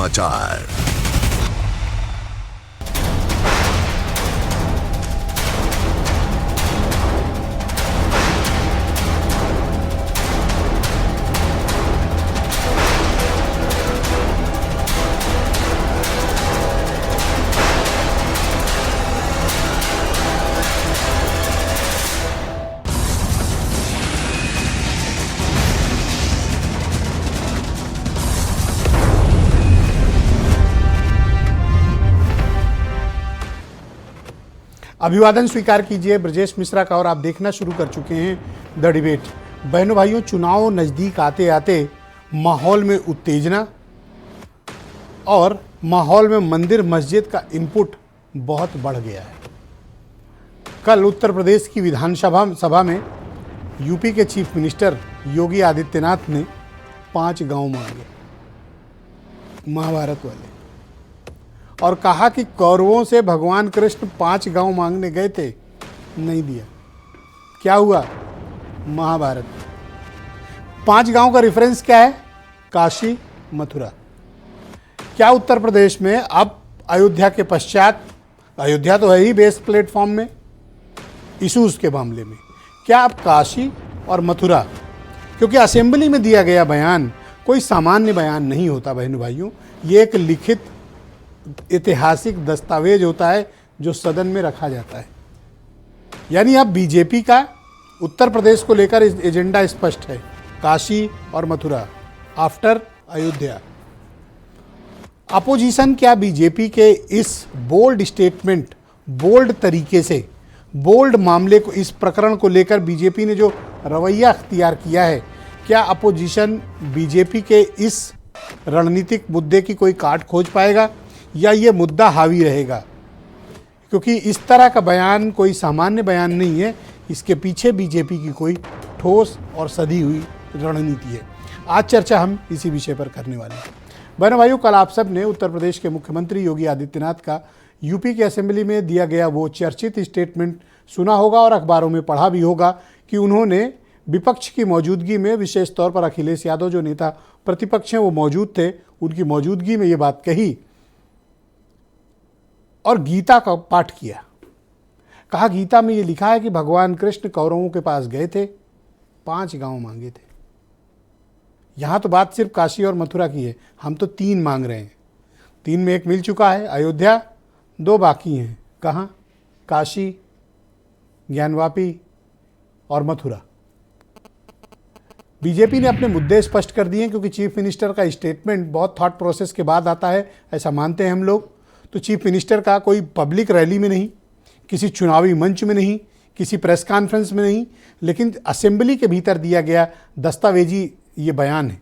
समाचार। अभिवादन स्वीकार कीजिए ब्रजेश मिश्रा का और आप देखना शुरू कर चुके हैं द डिबेट। बहनों भाइयों, चुनाव नज़दीक आते आते माहौल में उत्तेजना और माहौल में मंदिर मस्जिद का इनपुट बहुत बढ़ गया है। कल उत्तर प्रदेश की विधानसभा में यूपी के चीफ मिनिस्टर योगी आदित्यनाथ ने 5 गांव मांगे, महाभारत वाले, और कहा कि कौरवों से भगवान कृष्ण 5 गांव मांगने गए थे, नहीं दिया। क्या हुआ? महाभारत। 5 गांव का रेफरेंस क्या है? काशी, मथुरा। क्या उत्तर प्रदेश में अब अयोध्या के पश्चात, अयोध्या तो है ही बेस प्लेटफॉर्म में इशूज़ के मामले में, क्या अब काशी और मथुरा, क्योंकि असेंबली में दिया गया बयान कोई सामान्य बयान नहीं होता बहनों भाइयों, ये एक लिखित ऐतिहासिक दस्तावेज होता है जो सदन में रखा जाता है। यानी अब बीजेपी का उत्तर प्रदेश को लेकर एजेंडा स्पष्ट है, काशी और मथुरा आफ्टर अयोध्या। अपोजिशन क्या बीजेपी के इस बोल्ड स्टेटमेंट, बोल्ड तरीके से, बोल्ड मामले को, इस प्रकरण को लेकर बीजेपी ने जो रवैया अख्तियार किया है, क्या अपोजिशन बीजेपी के इस रणनीतिक मुद्दे की कोई काट खोज पाएगा या ये मुद्दा हावी रहेगा? क्योंकि इस तरह का बयान कोई सामान्य बयान नहीं है, इसके पीछे बीजेपी की कोई ठोस और सधी हुई रणनीति है। आज चर्चा हम इसी विषय पर करने वाले हैं। बहनों भाइयों, कल आप सब ने उत्तर प्रदेश के मुख्यमंत्री योगी आदित्यनाथ का यूपी के असेंबली में दिया गया वो चर्चित स्टेटमेंट सुना होगा और अखबारों में पढ़ा भी होगा कि उन्होंने विपक्ष की मौजूदगी में, विशेष तौर पर अखिलेश यादव जो नेता प्रतिपक्ष हैं वो मौजूद थे, उनकी मौजूदगी में ये बात कही और गीता का पाठ किया। कहा गीता में ये लिखा है कि भगवान कृष्ण कौरवों के पास गए थे, 5 गांव मांगे थे। यहाँ तो बात सिर्फ काशी और मथुरा की है, हम तो 3 मांग रहे हैं। 3 में 1 मिल चुका है, अयोध्या, 2 बाकी हैं। कहाँ? काशी, ज्ञानवापी और मथुरा। बीजेपी ने अपने मुद्दे स्पष्ट कर दिए क्योंकि चीफ मिनिस्टर का स्टेटमेंट बहुत थॉट प्रोसेस के बाद आता है, ऐसा मानते हैं हम लोग। तो चीफ मिनिस्टर का कोई पब्लिक रैली में नहीं, किसी चुनावी मंच में नहीं, किसी प्रेस कॉन्फ्रेंस में नहीं, लेकिन असेंबली के भीतर दिया गया दस्तावेजी ये बयान है।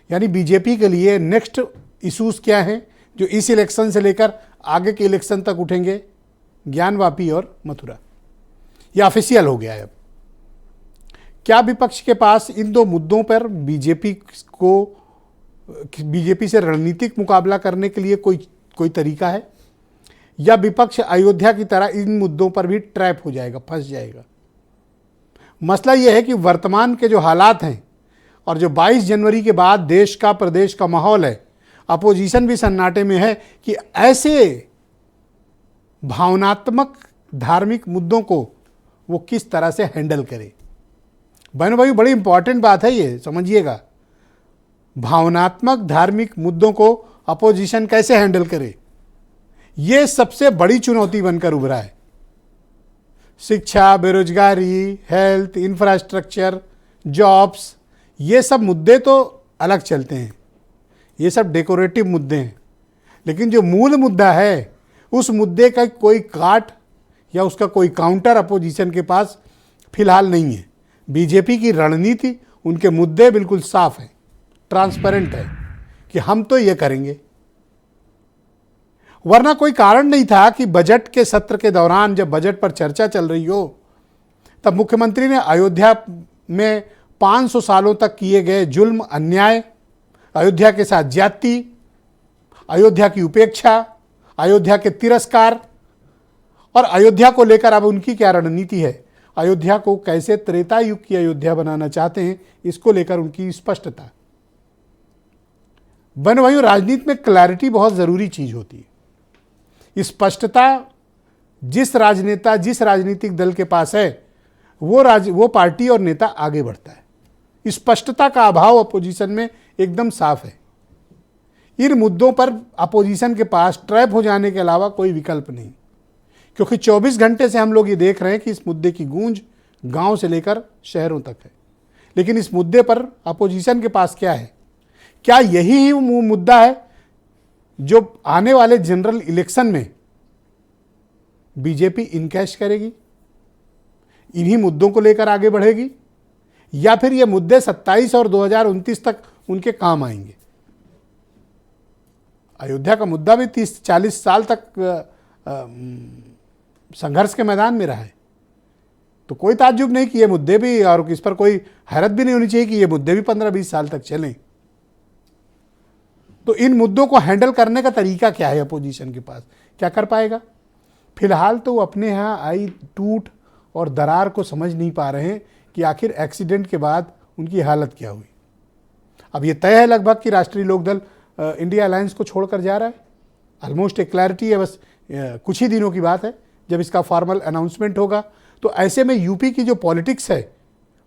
यानी बीजेपी के लिए नेक्स्ट इशूज़ क्या हैं जो इस इलेक्शन से लेकर आगे के इलेक्शन तक उठेंगे? ज्ञानवापी और मथुरा। यह ऑफिशियल हो गया है अब। क्या विपक्ष के पास इन 2 मुद्दों पर बीजेपी से रणनीतिक मुकाबला करने के लिए कोई तरीका है, या विपक्ष अयोध्या की तरह इन मुद्दों पर भी ट्रैप हो जाएगा, फंस जाएगा? मसला यह है कि वर्तमान के जो हालात हैं और जो 22 जनवरी के बाद देश का, प्रदेश का माहौल है, अपोजिशन भी सन्नाटे में है कि ऐसे भावनात्मक धार्मिक मुद्दों को वो किस तरह से हैंडल करे। बहनों भाई, बड़ी इंपॉर्टेंट बात है ये, समझिएगा। भावनात्मक धार्मिक मुद्दों को अपोजिशन कैसे हैंडल करे, ये सबसे बड़ी चुनौती बनकर उभरा है। शिक्षा, बेरोजगारी, हेल्थ, इंफ्रास्ट्रक्चर, जॉब्स, ये सब मुद्दे तो अलग चलते हैं, ये सब डेकोरेटिव मुद्दे हैं, लेकिन जो मूल मुद्दा है उस मुद्दे का कोई काट या उसका कोई काउंटर अपोजिशन के पास फिलहाल नहीं है। बीजेपी की रणनीति, उनके मुद्दे बिल्कुल साफ हैं, ट्रांसपेरेंट है कि हम तो ये करेंगे। वरना कोई कारण नहीं था कि बजट के सत्र के दौरान जब बजट पर चर्चा चल रही हो तब मुख्यमंत्री ने अयोध्या में 500 सालों तक किए गए जुल्म, अन्याय, अयोध्या के साथ ज्यादती, अयोध्या की उपेक्षा, अयोध्या के तिरस्कार और अयोध्या को लेकर अब उनकी क्या रणनीति है, अयोध्या को कैसे त्रेता युग की अयोध्या बनाना चाहते हैं, इसको लेकर उनकी स्पष्टता। बहनों भाइयों, राजनीति में क्लैरिटी बहुत ज़रूरी चीज़ होती है। स्पष्टता जिस राजनेता, जिस राजनीतिक दल के पास है, वो पार्टी और नेता आगे बढ़ता है। स्पष्टता का अभाव अपोजिशन में एकदम साफ है। इन मुद्दों पर अपोजिशन के पास ट्रैप हो जाने के अलावा कोई विकल्प नहीं, क्योंकि 24 घंटे से हम लोग ये देख रहे हैं कि इस मुद्दे की गूंज गांव से लेकर शहरों तक है। लेकिन इस मुद्दे पर अपोजिशन के पास क्या है? क्या यही वो मुद्दा है जो आने वाले जनरल इलेक्शन में बीजेपी इनकैश करेगी, इन्हीं मुद्दों को लेकर आगे बढ़ेगी, या फिर ये मुद्दे 27 और 2029 तक उनके काम आएंगे? अयोध्या का मुद्दा भी 30-40 साल तक संघर्ष के मैदान में रहा है, तो कोई ताज्जुब नहीं कि ये मुद्दे भी, और इस पर कोई हैरत भी नहीं होनी चाहिए कि ये मुद्दे भी 15-20 साल तक चलें। तो इन मुद्दों को हैंडल करने का तरीका क्या है अपोजिशन के पास? क्या कर पाएगा? फिलहाल तो वो अपने यहाँ आई टूट और दरार को समझ नहीं पा रहे हैं कि आखिर एक्सीडेंट के बाद उनकी हालत क्या हुई। अब ये तय है लगभग कि राष्ट्रीय लोकदल इंडिया अलायंस को छोड़कर जा रहा है। ऑलमोस्ट एक क्लैरिटी है, बस कुछ ही दिनों की बात है जब इसका फॉर्मल अनाउंसमेंट होगा। तो ऐसे में यूपी की जो पॉलिटिक्स है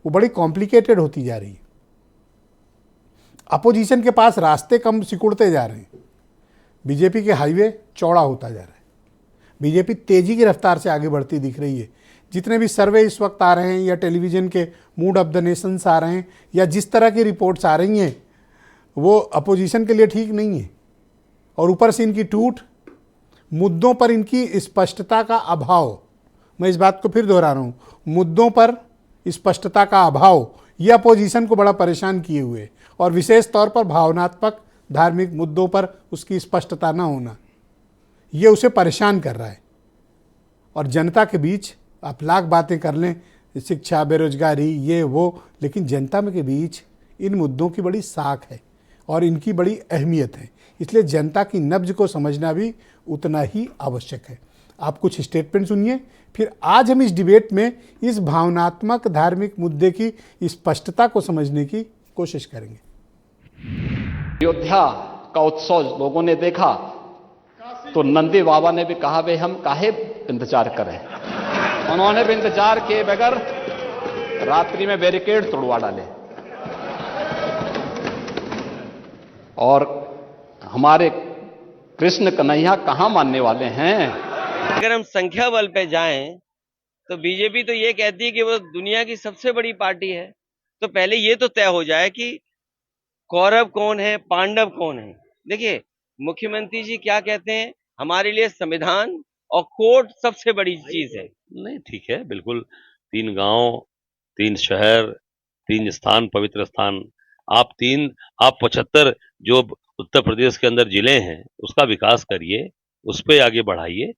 वो बड़ी कॉम्प्लिकेटेड होती जा रही है। अपोजिशन के पास रास्ते कम सिकुड़ते जा रहे हैं, बीजेपी के हाईवे चौड़ा होता जा रहा है, बीजेपी तेजी की रफ्तार से आगे बढ़ती दिख रही है। जितने भी सर्वे इस वक्त आ रहे हैं, या टेलीविज़न के मूड ऑफ द नेशंस आ रहे हैं, या जिस तरह की रिपोर्ट्स आ रही हैं, वो अपोजिशन के लिए ठीक नहीं है। और ऊपर से इनकी टूट, मुद्दों पर इनकी स्पष्टता का अभाव, मैं इस बात को फिर दोहरा रहा हूँ, मुद्दों पर स्पष्टता का अभाव यह अपोजिशन को बड़ा परेशान किए हुए, और विशेष तौर पर भावनात्मक धार्मिक मुद्दों पर उसकी स्पष्टता न होना, ये उसे परेशान कर रहा है। और जनता के बीच आप लाख बातें कर लें, शिक्षा, बेरोजगारी, ये वो, लेकिन जनता में के बीच इन मुद्दों की बड़ी साख है और इनकी बड़ी अहमियत है। इसलिए जनता की नब्ज को समझना भी उतना ही आवश्यक है। आप कुछ स्टेटमेंट सुनिए, फिर आज हम इस डिबेट में इस भावनात्मक धार्मिक मुद्दे की स्पष्टता को समझने की कोशिश करेंगे। अयोध्या का उत्सव लोगों ने देखा तो नंदी बाबा ने भी कहा, भाई हम काहे इंतजार करें। उन्होंने भी इंतजार किए बगैर रात्रि में बैरिकेड तोड़वा डाले। और हमारे कृष्ण कन्हैया कहां मानने वाले हैं? अगर हम संख्या बल पे जाएं तो बीजेपी तो ये कहती है कि वो दुनिया की सबसे बड़ी पार्टी है। तो पहले ये तो तय हो जाए कि कौरव कौन है, पांडव कौन है। देखिए, मुख्यमंत्री जी क्या कहते हैं, हमारे लिए संविधान और कोर्ट सबसे बड़ी चीज है। नहीं, ठीक है, बिल्कुल। 3 गांव, 3 शहर, 3 स्थान, पवित्र स्थान, आप 75 जो उत्तर प्रदेश के अंदर जिले हैं उसका विकास करिए, उस पर आगे बढ़ाइए।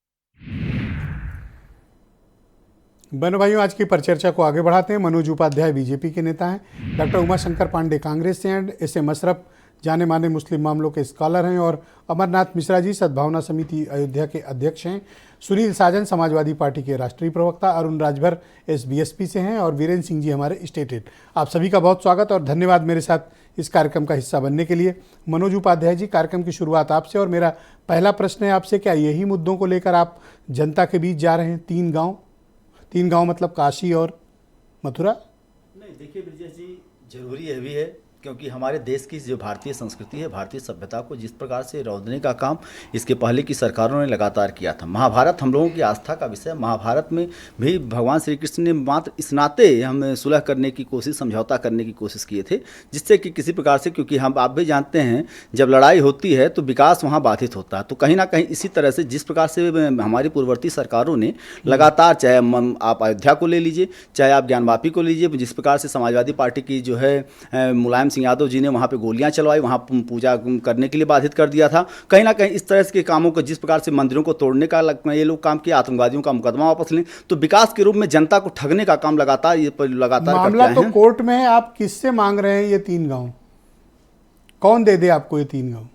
बहनों भाइयों, आज की परिचर्चा को आगे बढ़ाते हैं। मनोज उपाध्याय बीजेपी के नेता हैं, डॉक्टर उमाशंकर पांडे कांग्रेस से हैं, एस.एम. अशरफ जाने माने मुस्लिम मामलों के स्कॉलर हैं, और अमरनाथ मिश्रा जी सद्भावना समिति अयोध्या के अध्यक्ष हैं, सुनील साजन समाजवादी पार्टी के राष्ट्रीय प्रवक्ता, अरुण राजभर एसबीएसपी से हैं, और वीरेंद्र सिंह जी हमारे स्टेट हेड। आप सभी का बहुत स्वागत और धन्यवाद मेरे साथ इस कार्यक्रम का हिस्सा बनने के लिए। मनोज उपाध्याय जी, कार्यक्रम की शुरुआत आपसे, और मेरा पहला प्रश्न है आपसे, क्या यही मुद्दों को लेकर आप जनता के बीच जा रहे हैं? 3 गांव मतलब काशी और मथुरा? नहीं, देखिए ब्रिजेश जी, जरूरी है भी है, क्योंकि हमारे देश की जो भारतीय संस्कृति है, भारतीय सभ्यता को जिस प्रकार से रौंदने का काम इसके पहले की सरकारों ने लगातार किया था। महाभारत हम लोगों की आस्था का विषय। महाभारत में भी भगवान श्री कृष्ण ने मात्र इस नाते हमें सुलह करने की कोशिश, समझौता करने की कोशिश किए थे, जिससे कि किसी प्रकार से, क्योंकि हम आप भी जानते हैं जब लड़ाई होती है तो विकास वहाँ बाधित होता है। तो कहीं ना कहीं इसी तरह से जिस प्रकार से हमारी पूर्ववर्ती सरकारों ने लगातार, चाहे आप अयोध्या को ले लीजिए, चाहे आप ज्ञानवापी को लीजिए, जिस प्रकार से समाजवादी पार्टी की जो है मुलायम सिंह यादव जी ने वहाँ पे गोलियां चलवाई, वहाँ पूजा करने के लिए बाधित कर दिया था। कहीं ना कहीं इस तरह के कामों को, जिस प्रकार से मंदिरों को तोड़ने का ये लोग काम किया, आतंकवादियों का मुकदमा वापस लें, तो विकास के रूप में जनता को ठगने का काम लगातार मामला तो कोर्ट में है। आप किससे मांग रहे हैं ये 3 गांव? कौन दे आपको ये 3 गांव?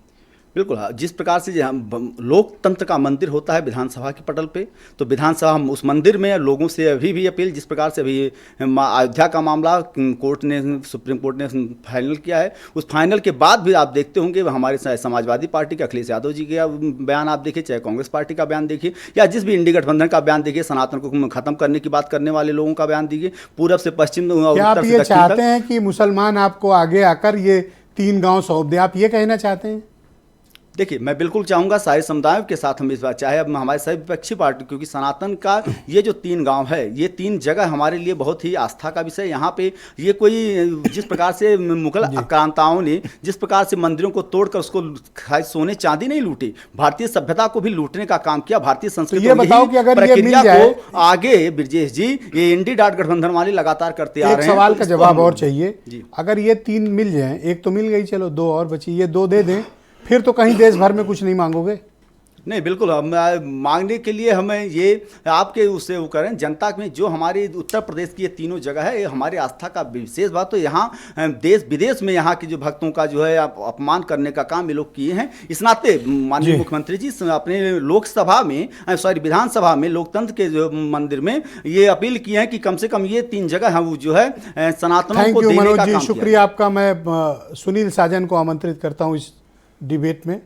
बिल्कुल हाँ, जिस प्रकार से लोकतंत्र का मंदिर होता है विधानसभा के पटल पे, तो विधानसभा हम उस मंदिर में लोगों से अभी भी अपील, जिस प्रकार से अभी अयोध्या का मामला कोर्ट ने, सुप्रीम कोर्ट ने फाइनल किया है, उस फाइनल के बाद भी आप देखते होंगे हमारे समाजवादी पार्टी के अखिलेश यादव जी का बयान आप देखिए, चाहे कांग्रेस पार्टी का बयान देखिए, या जिस भी इंडी गठबंधन का बयान देखिए, सनातन को खत्म करने की बात करने वाले लोगों का बयान देखिए, पूरब से पश्चिम, क्या आप ये चाहते हैं कि मुसलमान आपको आगे आकर ये 3 गांव सौंप दें, आप ये कहना चाहते हैं? देखिए, मैं बिल्कुल चाहूँगा सारे समुदायों के साथ हम इस बात, चाहे अब हमारे सभी विपक्षी पार्टी, क्योंकि सनातन का ये जो 3 गांव है, ये 3 जगह हमारे लिए बहुत ही आस्था का विषय। यहाँ पे ये कोई, जिस प्रकार से मुगल आक्रांताओं ने जिस प्रकार से मंदिरों को तोड़कर उसको सोने चांदी नहीं लूटी, भारतीय सभ्यता को भी लूटने का काम किया, भारतीय संस्कृति ये बताओ कि अगर ये मिल जाए को आगे ब्रजेश जी, ये इंडी डाट गठबंधन वाले लगातार करते आ रहे हैं। एक सवाल का जवाब और चाहिए, अगर ये 3 मिल जाए, एक तो मिल गई, चलो 2 और बची, ये 2 दे दें, फिर तो कहीं देश भर में कुछ नहीं मांगोगे? नहीं, बिल्कुल हम मांगने के लिए हमें ये आपके उससे वो करें, जनता में जो हमारी उत्तर प्रदेश की ये तीनों जगह है, ये हमारी आस्था का विशेष बात। तो यहाँ देश विदेश में यहाँ के जो भक्तों का जो है अपमान करने का काम ये लोग किए हैं। इस नाते माननीय मुख्यमंत्री जी अपने लोकसभा में, सॉरी विधानसभा में, लोकतंत्र के जो मंदिर में ये अपील की है कि कम से कम ये 3 जगह है वो जो है सनातनों को देने का काम। शुक्रिया आपका। मैं सुनील साजन को आमंत्रित करता हूँ इस डिबेट में।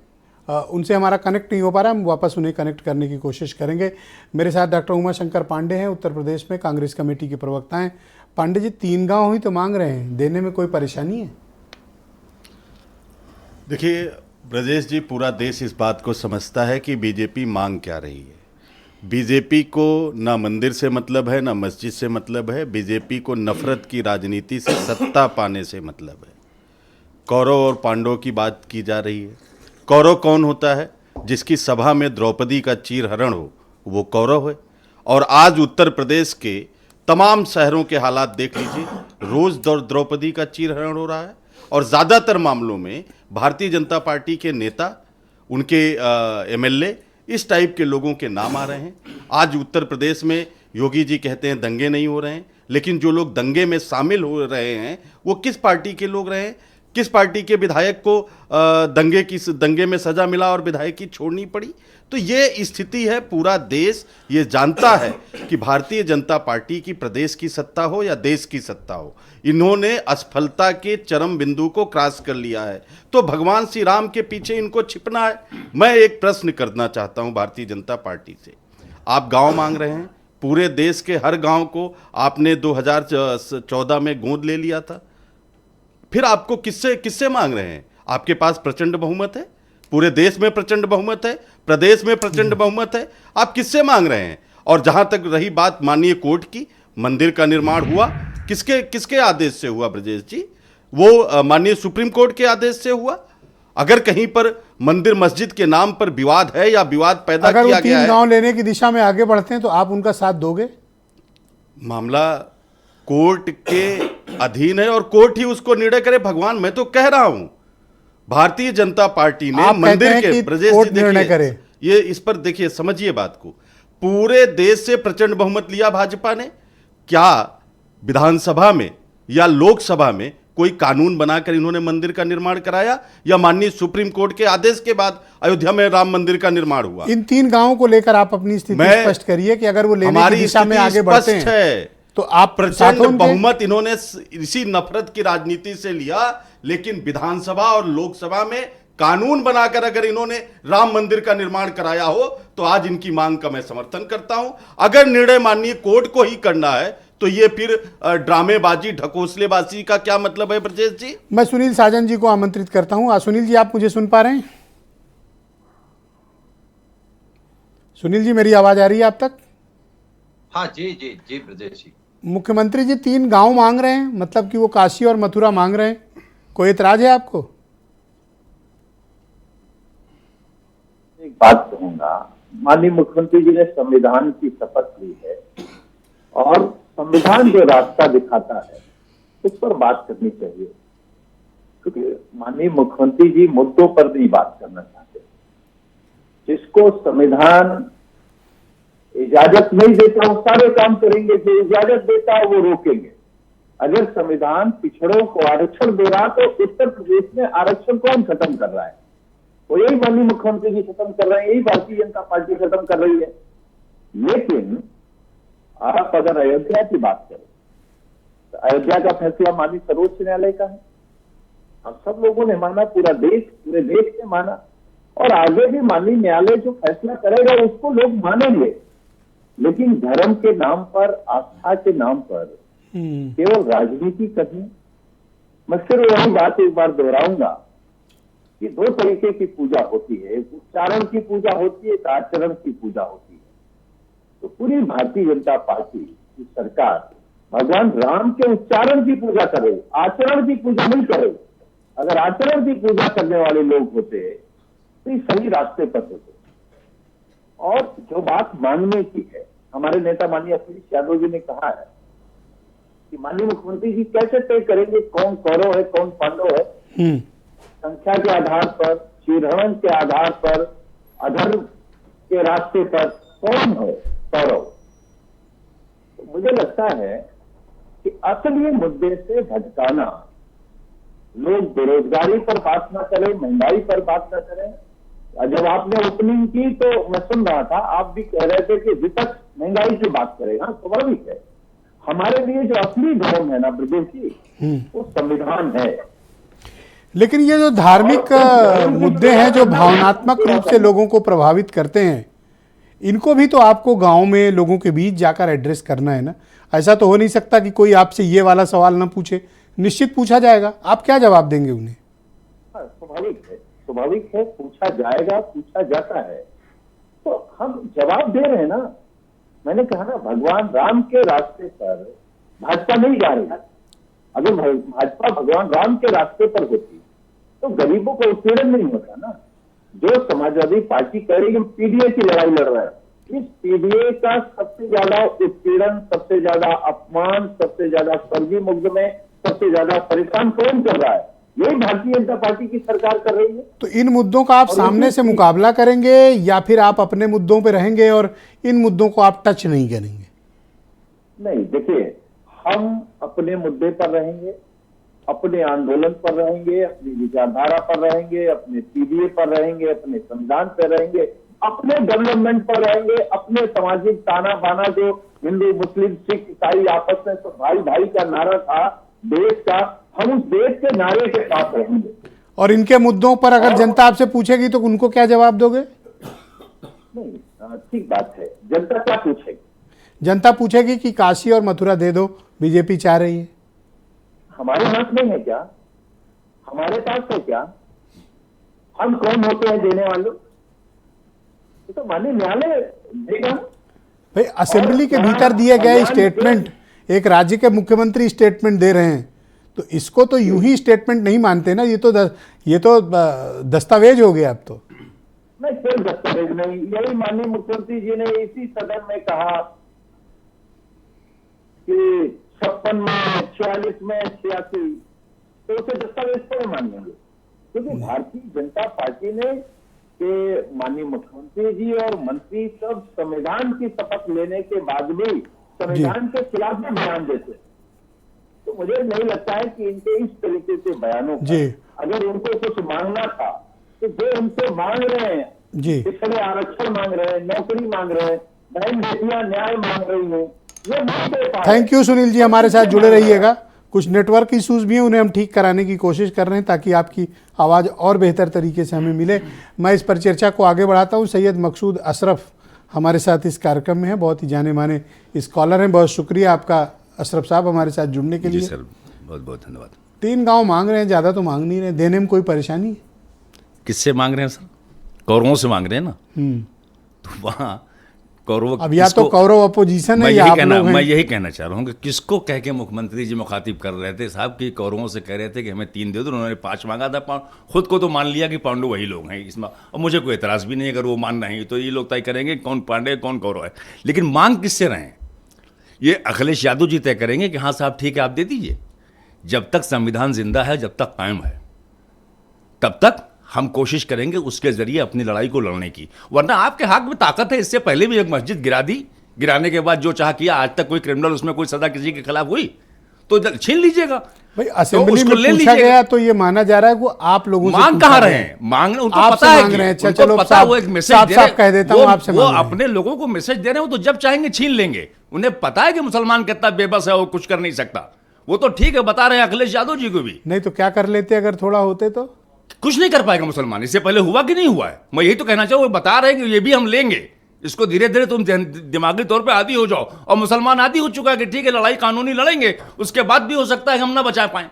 उनसे हमारा कनेक्ट नहीं हो पा रहा, हम वापस उन्हें कनेक्ट करने की कोशिश करेंगे। मेरे साथ डॉक्टर उमाशंकर पांडे हैं, उत्तर प्रदेश में कांग्रेस कमेटी के प्रवक्ता हैं। पांडे जी, 3 गांव ही तो मांग रहे हैं, देने में कोई परेशानी है? देखिए ब्रजेश जी, पूरा देश इस बात को समझता है कि बीजेपी मांग क्या रही है। बीजेपी को ना मंदिर से मतलब है, ना मस्जिद से मतलब है। बीजेपी को नफरत की राजनीति से, सत्ता पाने से मतलब है। कौरव और पांडव की बात की जा रही है। कौरव कौन होता है? जिसकी सभा में द्रौपदी का चीरहरण हो, वो कौरव है। और आज उत्तर प्रदेश के तमाम शहरों के हालात देख लीजिए, रोज द्रौपदी का चीरहरण हो रहा है। और ज़्यादातर मामलों में भारतीय जनता पार्टी के नेता, उनके एमएलए, इस टाइप के लोगों के नाम आ रहे हैं। आज उत्तर प्रदेश में योगी जी कहते हैं दंगे नहीं हो रहे हैं, लेकिन जो लोग दंगे में शामिल हो रहे हैं वो किस पार्टी के लोग रहे हैं? किस पार्टी के विधायक को दंगे में सजा मिला और विधायकी छोड़नी पड़ी? तो ये स्थिति है। पूरा देश ये जानता है कि भारतीय जनता पार्टी की प्रदेश की सत्ता हो या देश की सत्ता हो, इन्होंने असफलता के चरम बिंदु को क्रॉस कर लिया है। तो भगवान श्री राम के पीछे इनको छिपना है। मैं एक प्रश्न करना चाहता हूं भारतीय जनता पार्टी से। आप गांव मांग रहे हैं, पूरे देश के हर गांव को आपने 2014 में गोद ले लिया था। फिर आपको किससे मांग रहे हैं? आपके पास प्रचंड बहुमत है, पूरे देश में प्रचंड बहुमत है, प्रदेश में प्रचंड बहुमत है, आप किससे मांग रहे हैं? और जहां तक रही बात माननीय कोर्ट की, मंदिर का निर्माण हुआ किसके आदेश से हुआ ब्रजेश जी? वो माननीय सुप्रीम कोर्ट के आदेश से हुआ। अगर कहीं पर मंदिर मस्जिद के नाम पर विवाद है या विवाद पैदा किया गया है, अगर 3 गांव लेने की दिशा में आगे बढ़ते हैं तो आप उनका साथ दोगे? मामला कोर्ट के अधीन है और कोर्ट ही उसको निर्णय करे। भगवान, मैं तो कह रहा हूं भारतीय जनता पार्टी ने मंदिर के ब्रजेश जी देखिए, ये इस पर देखिए, समझिए बात को। पूरे देश से प्रचंड बहुमत लिया भाजपा ने। क्या विधानसभा में या लोकसभा में कोई कानून बनाकर इन्होंने मंदिर का निर्माण कराया, या माननीय सुप्रीम कोर्ट के आदेश के बाद अयोध्या में राम मंदिर का निर्माण हुआ? इन 3 गांवों को लेकर आप अपनी स्थिति स्पष्ट करिए कि अगर वो लेने की दिशा में आगे बढ़ते हैं तो आप प्रचंड बहुमत इन्होंने इसी नफरत की राजनीति से लिया। लेकिन विधानसभा और लोकसभा में कानून बनाकर अगर इन्होंने राम मंदिर का निर्माण कराया हो तो आज इनकी मांग का मैं समर्थन करता हूं। अगर निर्णय माननीय कोर्ट को ही करना है तो ये फिर ड्रामेबाजी, ढकोसलेबाजी का क्या मतलब है ब्रजेश जी? मैं सुनील साजन जी को आमंत्रित करता हूं। सुनील जी, आप मुझे सुन पा रहे हैं? सुनील जी, मेरी आवाज आ रही है आप तक? हाँ जी ब्रजेश जी। मुख्यमंत्री जी 3 गांव मांग रहे हैं, मतलब कि वो काशी और मथुरा मांग रहे हैं, कोई एतराज है आपको? एक बात कहूंगा, माननीय मुख्यमंत्री जी ने संविधान की शपथ ली है और संविधान जो रास्ता दिखाता है उस पर बात करनी चाहिए, क्योंकि माननीय मुख्यमंत्री जी मुद्दों पर नहीं बात करना चाहते। जिसको संविधान इजाजत नहीं देता वो सारे काम करेंगे, जो इजाजत देता है वो रोकेंगे। अगर संविधान पिछड़ों को आरक्षण दे रहा तो उत्तर प्रदेश में आरक्षण कौन खत्म कर रहा है? वो यही माननीय मुख्यमंत्री जी खत्म कर रहे हैं, यही भारतीय जनता पार्टी खत्म कर रही है। लेकिन आप अगर अयोध्या की बात करें तो अयोध्या का फैसला माननीय सर्वोच्च न्यायालय का है। हम सब लोगों ने माना, पूरे देश ने माना, और आगे भी माननीय न्यायालय जो फैसला करेगा उसको लोग मानेंगे। लेकिन धर्म के नाम पर, आस्था के नाम पर केवल राजनीति करनी, मैं सिर्फ वही बात एक बार दोहराऊंगा कि दो तरीके की पूजा होती है, एक उच्चारण की पूजा होती है, एक आचरण की पूजा होती है। तो पूरी भारतीय जनता पार्टी की सरकार भगवान राम के उच्चारण की पूजा करे, आचरण की पूजा नहीं करे। अगर आचरण की पूजा करने वाले लोग होते तो ये सही रास्ते पर होते। और जो बात मानने की है, हमारे नेता माननीय अखिलेश यादव जी ने कहा है कि माननीय मुख्यमंत्री जी कैसे तय करेंगे कौन कौरव है कौन पांडव है। संख्या के आधार पर, चीरहरण के आधार पर, अधर्म के रास्ते पर कौन है कौरव। तो मुझे लगता है कि असली मुद्दे से भटकाना, लोग बेरोजगारी पर बात न करें, महंगाई पर बात न करें। जब आपने ओपनिंग की तो मैं सुन रहा था, आप भी कह रहे थे कि विपक्ष महंगाई की बात करेगा, स्वाभाविक है। हमारे लिए जो असली धर्म है ना ब्रजेश जी, वो संविधान है। लेकिन ये जो धार्मिक मुद्दे हैं जो भावनात्मक रूप से लोगों को प्रभावित करते हैं, इनको भी तो आपको गांव में लोगों के बीच जाकर एड्रेस करना है ना। ऐसा तो हो नहीं सकता कि कोई आपसे ये वाला सवाल ना पूछे, निश्चित पूछा जाएगा। आप क्या जवाब देंगे उन्हें? स्वाभाविक है, पूछा जाएगा, पूछा जाता है, तो हम जवाब दे रहे हैं ना। मैंने कहा ना, भगवान राम के रास्ते पर भाजपा नहीं जा रही। अगर भाजपा भगवान राम के रास्ते पर होती तो गरीबों का उत्पीड़न नहीं होता ना। जो समाजवादी पार्टी कह रही है पीडीए की लड़ाई लड़ रहा है, इस पीडीए का सबसे ज्यादा उत्पीड़न, सबसे ज्यादा अपमान, सबसे ज्यादा फर्जी मुकदमे, सबसे ज्यादा परेशान कौन कर रहा है? यही भारतीय जनता पार्टी की सरकार कर रही है। तो इन मुद्दों का आप सामने से मुकाबला करेंगे या फिर आप अपने मुद्दों पे रहेंगे और इन मुद्दों को आप टच नहीं करेंगे? नहीं, देखिए, हम अपने मुद्दे पर रहेंगे, अपने आंदोलन पर रहेंगे, अपनी विचारधारा पर रहेंगे, अपने पीडीए पर रहेंगे, अपने संविधान पर रहेंगे, अपने डेवलपमेंट पर रहेंगे, अपने सामाजिक ताना बाना जो हिंदू मुस्लिम सिख ईसाई आपस में तो भाई भाई का नारा था देश का, हम उस देश के नारे के साथ रहेंगे। और इनके मुद्दों पर अगर जनता आपसे पूछेगी तो उनको क्या जवाब दोगे? नहीं, ठीक बात है, जनता क्या पूछेगी? जनता पूछेगी कि काशी और मथुरा दे दो, बीजेपी चाह रही है। हमारे हाथ में है क्या? हमारे पास है क्या? हम कौन होते हैं देने वाले? तो माननीय न्यायालय देगा। भाई, असेंबली के भीतर दिए गए स्टेटमेंट, एक राज्य के मुख्यमंत्री स्टेटमेंट दे रहे हैं, तो इसको तो यूं ही स्टेटमेंट नहीं मानते ना। ये तो दस्तावेज हो गया अब तो। नहीं, कोई दस्तावेज नहीं। यही माननीय मुख्यमंत्री जी ने इसी सदन में कहा कि 56 में, 46 में, 86, तो उसे दस्तावेज पर मान लेंगे। क्योंकि भारतीय जनता पार्टी ने के माननीय मुख्यमंत्री जी और मंत्री सब संविधान की शपथ लेने के बाद भी संविधान के खिलाफ में बयान देते। तो मुझे नहीं लगता है कि इनके इस तरीके से बयानों पर अगर उनको कुछ मांगना था तो जो उनसे मांग रहे हैं, पिछले आरक्षण मांग रहे हैं, नौकरी मांग रहे हैं, बहन बेटियां न्याय मांग रही हैं, ये नहीं दे पा रहे। थैंक यू सुनील जी, हमारे साथ जुड़े रहिएगा। कुछ नेटवर्क इश्यूज भी हैं, उन्हें हम ठीक कराने की कोशिश कर रहे हैं ताकि आपकी आवाज़ और बेहतर तरीके से हमें मिले। मैं इस पर चर्चा को आगे बढ़ाता हूँ। सैयद मकसूद अशरफ हमारे साथ इस कार्यक्रम में है, बहुत ही जाने माने स्कॉलर हैं। बहुत शुक्रिया आपका अशरफ साहब हमारे साथ जुड़ने के लिए। जी सर, बहुत बहुत धन्यवाद। 3 गांव मांग रहे हैं, ज़्यादा तो मांग नहीं रहे। देने में कोई परेशानी है? किससे मांग रहे हैं सर? कौरवों से मांग रहे हैं ना। तो वहाँ कौरव, अब या तो कौरव अपोजिशन है या आप लोग हैं। मैं यही कहना चाह रहा हूँ कि किसको कह के मुख्यमंत्री जी मुखातिब कर रहे थे साहब कि कौरवों से कह रहे थे कि हमें 3 दे दो, उन्होंने 5 मांगा था। खुद को तो मान लिया कि पांडु वही लोग हैं इसमें, और मुझे कोई एतराज़ भी नहीं है अगर वो मान रहे हैं। तो ये लोग तय करेंगे कौन पांडे कौन कौरव है। लेकिन मांग किससे रहे हैं ये अखिलेश यादव जी तय करेंगे कि हाँ साहब ठीक है आप दे दीजिए। जब तक संविधान जिंदा है, जब तक कायम है, तब तक हम कोशिश करेंगे उसके जरिए अपनी लड़ाई को लड़ने की। वरना आपके हाथ में ताकत है। इससे पहले भी एक मस्जिद गिरा दी, गिराने के बाद जो चाह किया, आज तक कोई क्रिमिनल उसमें कोई सजा किसी के खिलाफ हुई? तो छीन लीजिएगा। भाई असेंबली उसको में ले पूछा लीजिएगा। गया तो ये माना जा रहा है कि आप लोगों से मांग पूछा कहाँ गया रहे है। हैं, मांग उनको आपसे पता है मांग कि रहे हैं। अच्छा, उनको चलो पता है, वो एक मैसेज साफ दे रहे साफ कह देता हूं, आपसे वो मांग रहे हैं। अपने लोगों को मैसेज दे रहे हैं, वो तो जब चाहेंगे छीन लेंगे। उन्हें पता है कि मुसलमान कितना बेबस है, वो कुछ कर नहीं सकता। वो तो ठीक है, बता रहे हैं अखिलेश यादव जी को भी। नहीं तो क्या कर लेते अगर थोड़ा होते तो? कुछ नहीं कर पाएगा मुसलमान। इससे पहले हुआ कि नहीं हुआ है, मैं यही तो कहना चाहूँ। वो बता रहे हैं कि ये भी हम लेंगे, इसको धीरे धीरे तुम दिमागी तौर पे आदी हो जाओ। और मुसलमान आदी हो चुका है कि ठीक है लड़ाई कानूनी लड़ेंगे, उसके बाद भी हो सकता है कि हम ना बचा पाए।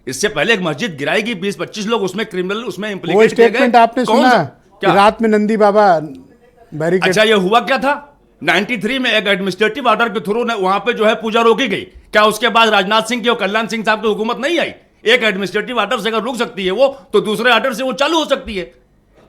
इससे पहले एक मस्जिद गिराएगी, 20-25 लोग उसमें क्रिमिनल उसमें वो इंप्लीकेट किए गए। स्टेटमेंट आपने कौन सुना सा? कि क्या? रात में नंदी बाबा बैरिकेड। अच्छा, ये हुआ क्या था? 93 में एक एडमिनिस्ट्रेटिव ऑर्डर के थ्रू वहां पे जो है पूजा रोकी गई। क्या उसके बाद राजनाथ सिंह की और कल्याण सिंह साहब की हुकूमत नहीं आई? एक एडमिनिस्ट्रेटिव ऑर्डर से अगर रुक सकती है वो, तो दूसरे ऑर्डर से वो चालू हो सकती है।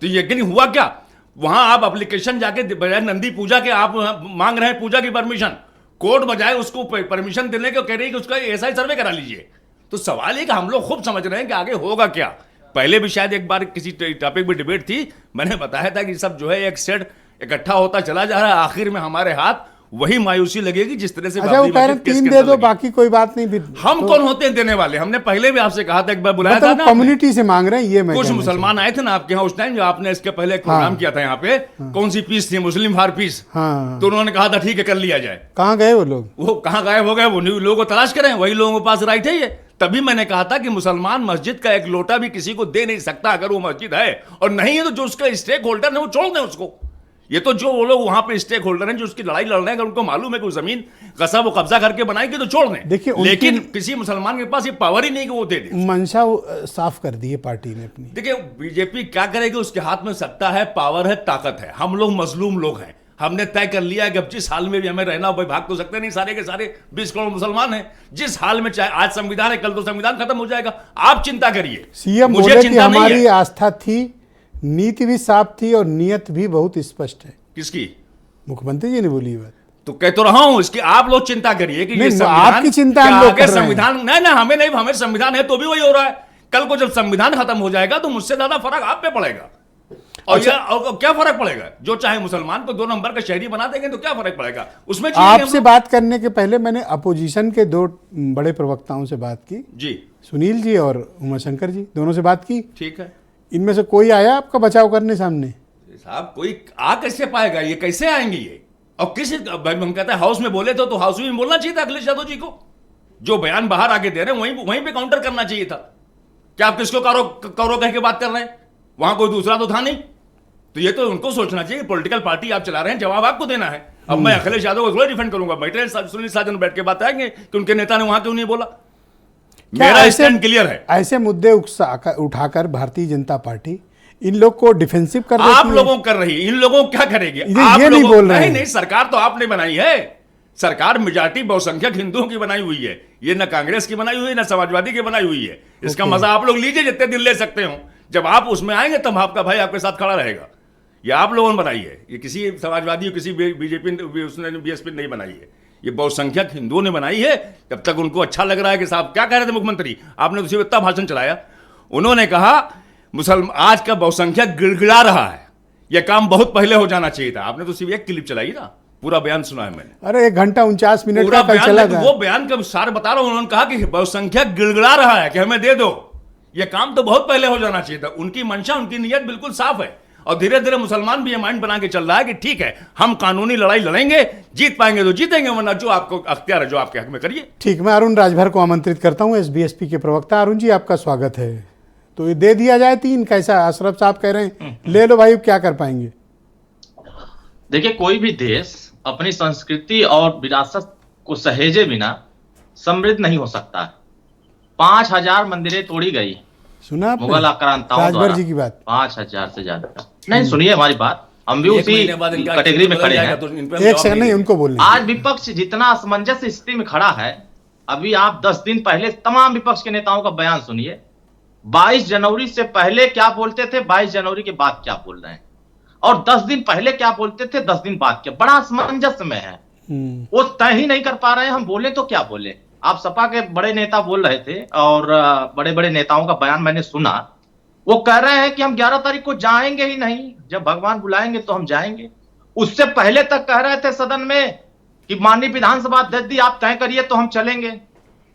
तो यकीन हुआ क्या? वहां आप एप्लीकेशन जाके बजाय नंदी पूजा के आप मांग रहे हैं पूजा की परमिशन, कोर्ट बजाय उसको परमिशन देने को कह रही है कि उसका एसआई सर्वे करा लीजिए। तो सवाल है कि हम लोग खूब समझ रहे हैं कि आगे होगा क्या। पहले भी शायद एक बार किसी टॉपिक में डिबेट थी, मैंने बताया था कि सब जो है एक सेट इकट्ठा होता चला जा रहा है, आखिर में हमारे हाथ वही मायूसी लगेगी जिस तरह से अच्छा, वो कह रहे हैं 3 दे दो, बाकी कोई बात नहीं। फिर हम कौन होते हैं देने वाले? हमने पहले भी आपसे कहा था, एक बार बुलाया था ना, कम्युनिटी से मांग रहे हैं ये। मैं कुछ मुसलमान आए थे ना आपके यहाँ उस टाइम, जो आपने इसके पहले एक प्रोग्राम किया था यहाँ पे, कौन सी पीस थी, मुस्लिम फॉर पीस। हाँ, तो उन्होंने कहा था ठीक है कर लिया जाए। कहाँ गए वो लोग? वो कहाँ गायब हो गए? वो लोगों को तलाश करें, वही लोगों के पास राइट है ये। तभी मैंने कहा था कि मुसलमान मस्जिद का एक लोटा भी किसी को दे नहीं सकता अगर वो मस्जिद है, और नहीं है तो जो उसका स्टेक होल्डर है वो छोड़ दें उसको। ये तो जो वो लोग वहां पे स्टेक होल्डर हैं जो उसकी लड़ाई लड़ रहे हैं, अगर उनको मालूम है कि वो जमीन कसब वो कब्जा करके बनाएंगे तो छोड़ दें। देखिए, लेकिन किसी मुसलमान के पास ये पावर ही नहीं कि वो दे दे। मंशा साफ कर दी है पार्टी ने अपनी। देखिए बीजेपी क्या करेगी, उसके हाथ में सत्ता है, पावर है, ताकत है। हम लोग मजलूम लोग हैं, हमने तय कर लिया है कि अब जिस हाल में भी हमें रहना, भाई भाग तो सकते नहीं, सारे के सारे 20 करोड़ मुसलमान हैं। जिस हाल में चाहे आज संविधान है, कल तो संविधान खत्म हो जाएगा। आप चिंता करिए। सीएम बोले कि हमारी आस्था थी, नीति भी साफ थी और नियत भी बहुत स्पष्ट है। किसकी? मुख्यमंत्री जी ने बोली बात। तो कह तो रहा हूं इसकी आप लोग चिंता करिए कि ये आपकी चिंता हम लोग कर रहे हैं। संविधान नहीं, हमें नहीं, हमें संविधान है तो भी वही हो रहा है। कल को जब संविधान खत्म हो जाएगा तो मुझसे ज्यादा फर्क आप पे पड़ेगा। और अच्छा, और क्या फर्क पड़ेगा? जो चाहे मुसलमान को 2 नंबर का शहरी बना देंगे तो क्या फर्क पड़ेगा उसमें? आपसे बात करने के पहले मैंने अपोजिशन के 2 बड़े प्रवक्ताओं से बात की जी, सुनील जी और उमाशंकर जी, दोनों से बात की। ठीक है। इनमें से कोई आया आपका बचाव करने सामने? साहब कोई आ कैसे पाएगा? ये कैसे आएंगे ये? और किस हम कहते हैं हाउस में बोले तो हाउस में बोलना चाहिए था अखिलेश यादव जी को। जो बयान बाहर आके दे रहे हैं वहीं पे काउंटर करना चाहिए था। क्या आप किसको करो कह के बात कर रहे हैं? वहां कोई दूसरा तो था नहीं। तो ये तो उनको सोचना चाहिए, पॉलिटिकल पार्टी आप चला रहे हैं, जवाब आपको देना है। अब मैं अखिलेश यादव को थोड़ा डिफेंड करूंगा, बैठे सुनील साजन बैठ के बात आएंगे कि उनके नेता ने वहां क्यों नहीं बोला। मेरा स्टैंड क्लियर है। ऐसे मुद्दे उठाकर भारतीय जनता पार्टी इन लोग को डिफेंसिव कर आप लोगों कर रही है, इन लोगों क्या करेगी? ये नहीं बोल रहे हैं। नहीं, सरकार तो आपने बनाई है। सरकार मेजॉरिटी बहुसंख्यक हिंदुओं की बनाई हुई है। ये ना कांग्रेस की बनाई हुई है ना समाजवादी की बनाई हुई है। इसका मजा आप लोग लीजिए जितने दिन ले सकते हो। जब आप उसमें आएंगे तब आपका भाई आपके साथ खड़ा रहेगा। ये आप लोगों ने बनाई है, ये किसी समाजवादी किसी बीजेपी उसने बीएसपी नहीं बनाई है। ये बहुसंख्यक हिंदुओं ने बनाई है। जब तक उनको अच्छा लग रहा है कि साहब क्या कह रहे थे मुख्यमंत्री, आपने उसी इतना भाषण चलाया। उन्होंने कहा मुसलमान आज का बहुसंख्यक गिड़गिड़ा रहा है, यह काम बहुत पहले हो जाना चाहिए था। आपने तो सिर्फ एक क्लिप चलाई ना, पूरा बयान सुना है मैंने। अरे 1 घंटा 49 मिनट पूरा का चला था। वो बयान का सार बता रहा हूं। उन्होंने कहा कि बहुसंख्यक गिड़गिड़ा रहा है कि हमें दे दो। यह काम तो बहुत पहले हो जाना चाहिए था। उनकी मंशा, उनकी नीयत बिल्कुल साफ है। और धीरे धीरे मुसलमान भी ये माइंड बना के चल रहा है कि ठीक है हम कानूनी लड़ाई लड़ेंगे, जीत पाएंगे तो जीतेंगे, वरना जो आपको अख्तियार है जो आपके हक में करिए। ठीक, मैं अरुण राजभर को आमंत्रित करता हूं, एसबीएसपी के प्रवक्ता। अरुण जी आपका स्वागत है। तो ये दे दिया जाए 3, कैसा? अशरफ साहब कह रहे हैं ले लो भाई, क्या कर पाएंगे? देखिए, कोई भी देश अपनी संस्कृति और विरासत को सहेजे बिना समृद्ध नहीं हो सकता। 5000 मंदिरें तोड़ी गई सुना मुगल आक्रांताओं द्वारा। जी की बात 5000 से ज्यादा नहीं। सुनिए हमारी बात, हम भी उसी कैटेगरी में खड़े हैं। एक सेकंड नहीं, उनको बोलने। आज विपक्ष जितना असमंजस स्थिति में खड़ा है, अभी आप 10 दिन पहले तमाम विपक्ष के नेताओं का बयान सुनिए। 22 जनवरी से पहले क्या बोलते थे, 22 जनवरी के बाद क्या बोल रहे हैं, और 10 दिन पहले क्या बोलते थे, 10 दिन बाद क्या। बड़ा असमंजस में है, वो तय ही नहीं कर पा रहे हैं। हम बोले तो क्या बोले। आप सपा के बड़े नेता बोल रहे थे और बड़े बड़े नेताओं का बयान मैंने सुना। वो कह रहे हैं कि हम 11 तारीख को जाएंगे ही नहीं, जब भगवान बुलाएंगे तो हम जाएंगे। उससे पहले तक कह रहे थे सदन में कि माननीय विधानसभा अध्यक्ष जी आप तय करिए तो हम चलेंगे।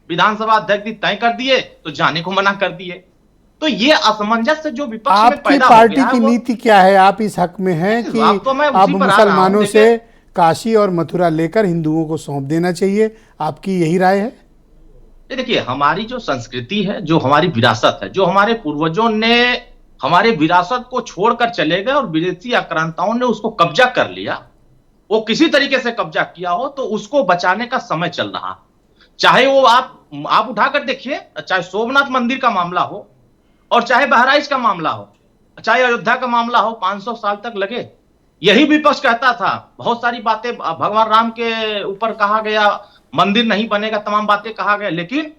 विधानसभा अध्यक्ष ने तय कर दिए तो जाने को मना कर दिए। तो ये असमंजस जो विपक्ष में आपकी पैदा हो पार्टी गया है, की वो- नीति क्या है? आप इस हक में हैं कि अब तो मैं उसी अब पर आ रहा हूं। मुसलमानों देखिए- से काशी और मथुरा लेकर हिंदुओं को सौंप देना चाहिए, आपकी यही राय है? ये देखिए, हमारी जो संस्कृति है, जो हमारी विरासत है, जो हमारे पूर्वजों ने हमारे विरासत को छोड़कर चले गए और विदेशी आक्रांताओं ने उसको कब्जा कर लिया, वो किसी तरीके से कब्जा किया हो, तो उसको बचाने का समय चल रहा। चाहे वो आप उठाकर देखिए, चाहे सोमनाथ मंदिर का मामला हो और चाहे बहराइच का मामला हो, चाहे अयोध्या का मामला हो, 500 साल तक लगे। यही विपक्ष कहता था, बहुत सारी बातें भगवान राम के ऊपर कहा गया, मंदिर नहीं बनेगा, तमाम बातें कहा गया, लेकिन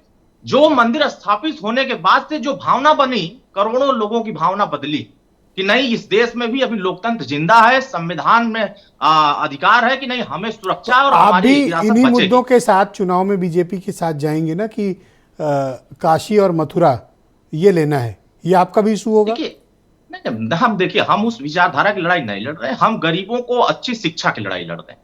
जो मंदिर स्थापित होने के बाद से जो भावना बनी, करोड़ों लोगों की भावना बदली कि नहीं, इस देश में भी अभी लोकतंत्र जिंदा है, संविधान में अधिकार है कि नहीं, हमें सुरक्षा और आप हमारी भी विरासत इन्हीं बचेगी। मुद्दों के साथ चुनाव में बीजेपी के साथ जाएंगे ना कि काशी और मथुरा ये लेना है, ये आपका भी इशू होगा? देखिए, नहीं, हम देखिए, हम उस विचारधारा की लड़ाई नहीं लड़ रहे, हम गरीबों को अच्छी शिक्षा की लड़ाई लड़ रहे हैं।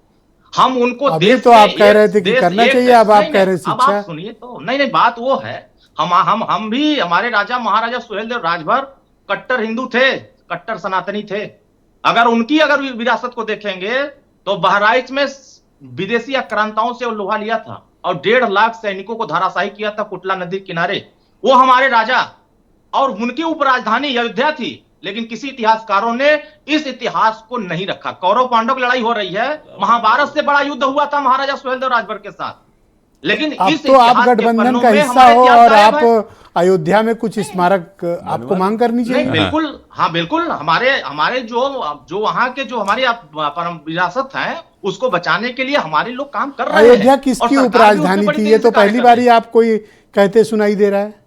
हम उनको अभी देश तो में आप कह एक- रहे थे कि देश करना एक- चाहिए, अब आप नहीं, कह रहे हैं नहीं, अब शिक्षा। आप सुनिए तो, नहीं, बात वो है, हम भी, हमारे राजा महाराजा सुहेलदेव राजभर कट्टर हिंदू थे, कट्टर सनातनी थे। अगर विरासत को देखेंगे तो बहराइच में विदेशी आक्रांताओं से लोहा लिया था और 1.5 लाख सैनिकों को धराशायी किया था कुटला नदी के किनारे, वो हमारे राजा, और उनकी उपराजधानी अयोध्या थी। लेकिन किसी इतिहासकारों ने इस इतिहास को नहीं रखा। कौरव पांडव की लड़ाई हो रही है, महाभारत से बड़ा युद्ध हुआ था महाराजा सुहेलदेव राजभर के साथ, लेकिन अब इस तो आप इतिहास के गठबंधन पन्नों का में हिस्सा हमारे हो इतिहास और गायब है। आप अयोध्या में कुछ स्मारक आपको मांग करनी नहीं, चाहिए। बिल्कुल, हाँ बिल्कुल, हमारे जो वहां के जो हमारी परम विरासत है, उसको बचाने के लिए हमारे लोग काम कर रहे हैं। अयोध्या और किसकी सरकार भी उपराजधानी उसमें बड़ी थी? तेजी ये से तो कार्य पहली कर बार रही ही आप कोई कहते सुनाई दे रहा है।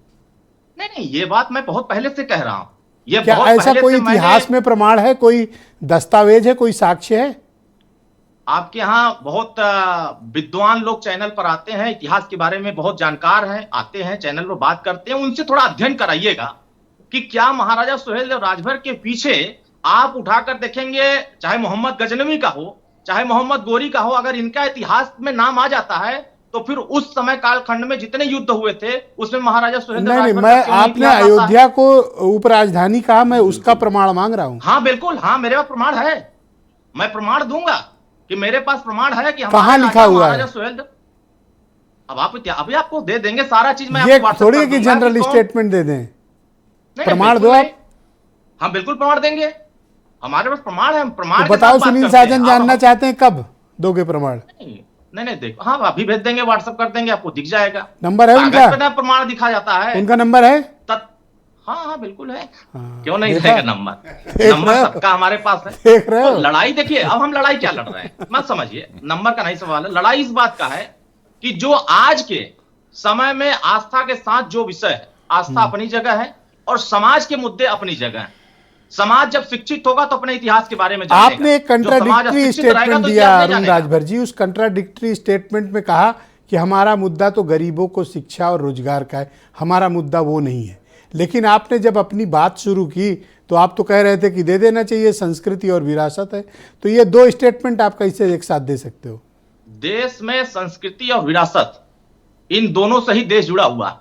नहीं, ये बात मैं बहुत पहले से कह रहा हूं। ये क्या बहुत ऐसा पहले कोई से मैंने- इतिहास में प्रमाण है, कोई दस्तावेज है, कोई साक्ष्य है? आपके यहाँ बहुत विद्वान लोग चैनल पर आते हैं, इतिहास के बारे में बहुत जानकार हैं, आते हैं चैनल पर बात करते हैं, उनसे थोड़ा अध्ययन कराइएगा कि क्या महाराजा सुहेलदेव राजभर के पीछे आप उठाकर देखेंगे, चाहे मोहम्मद गजनवी का हो, चाहे मोहम्मद गोरी का हो, अगर इनका इतिहास में नाम आ जाता है तो फिर उस समय कालखंड में जितने युद्ध हुए थे उसमें महाराजा सुहेलदेव नहीं, राजभर मैं का क्यों नहीं आपने इतिहास आता है? अयोध्या को उपराजधानी कहा, मैं उसका प्रमाण मांग रहा हूँ। हाँ बिल्कुल, हाँ मेरे पास प्रमाण है, मैं प्रमाण दूंगा कि मेरे पास प्रमाण है कि कहाँ हमारे लिखा राजा हुआ है? महाराजा सुहेलदेव। अब आप अभी आपको दे देंगे सारा चीज, मैं ये आपको WhatsApp थोड़ी कर है कि दूंगा जनरल कौन- स्टेटमेंट दे दें, नहीं, प्रमाण बिल्कुल दो आप। नहीं। हम बिल्कुल प्रमाण देंगे, हमारे पास प्रमाण है, हम प्रमाण तो के बताओ, साथ बात सुनील करते हैं। साजन अब जानना हम- चाहते हैं कब दोगे प्रमाण? नहीं, देखो, हाँ अभी भेज देंगे, व्हाट्सएप कर देंगे, आपको दिख जाएगा। नंबर है कागज उनका? पे ना प्रमाण दिखा जाता है। उनका नंबर है? हाँ बिल्कुल है, हाँ, क्यों नहीं देखा? रहेगा नंबर? देख नंबर रहे हो? सबका हमारे पास है। देख रहे हो? तो लड़ाई देखिए, अब हम लड़ाई क्या लड़ रहे हैं मत समझिए, नंबर का नहीं सवाल है। लड़ाई इस बात का है कि जो आज के समय में आस्था के साथ जो विषय है, आस्था अपनी जगह है और समाज के मुद्दे अपनी जगह है। समाज जब शिक्षित होगा तो अपने इतिहास के बारे में जानेगा। आपने एक जो समाज कंट्राडिक्टरी अशिक्षित रहेगा स्टेटमेंट तो दिया इतिहास नहीं अरुण जानेगा। राजभर जी। उस कंट्राडिक्टरी स्टेटमेंट में कहा कि हमारा मुद्दा तो गरीबों को शिक्षा और रोजगार का है, हमारा मुद्दा वो नहीं है। लेकिन आपने जब अपनी बात शुरू की तो आप तो कह रहे थे कि दे देना चाहिए, संस्कृति और विरासत है। तो ये दो स्टेटमेंट आप कैसे एक साथ दे सकते हो? देश में संस्कृति और विरासत, इन दोनों से ही देश जुड़ा हुआ।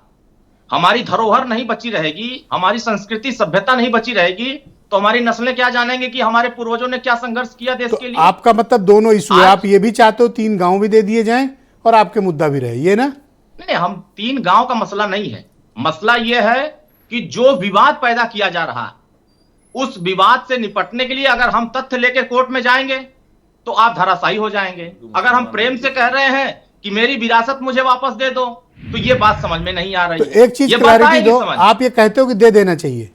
हमारी धरोहर नहीं बची रहेगी, हमारी संस्कृति सभ्यता नहीं बची रहेगी, तो हमारी नस्लें क्या जानेंगे कि हमारे पूर्वजों ने क्या संघर्ष किया देश तो के लिए। आपका मतलब दोनों इशू है, आज- आप ये भी चाहते हो 3 गांव भी दे दिए जाएं और आपके मुद्दा भी रहे, ये ना? नहीं, हम 3 गांव का मसला नहीं है। मसला यह है कि जो विवाद पैदा किया जा रहा है, उस विवाद से निपटने के लिए अगर हम तथ्य लेकर कोर्ट में जाएंगे तो आप धराशायी हो जाएंगे। अगर हम प्रेम से कह रहे हैं कि मेरी विरासत मुझे वापस दे दो, तो ये बात समझ में नहीं आ रही। तो एक चीज ये बात क्लैरिटी आएगी दो, समझ। आप ये कहते हो कि दे देना चाहिए?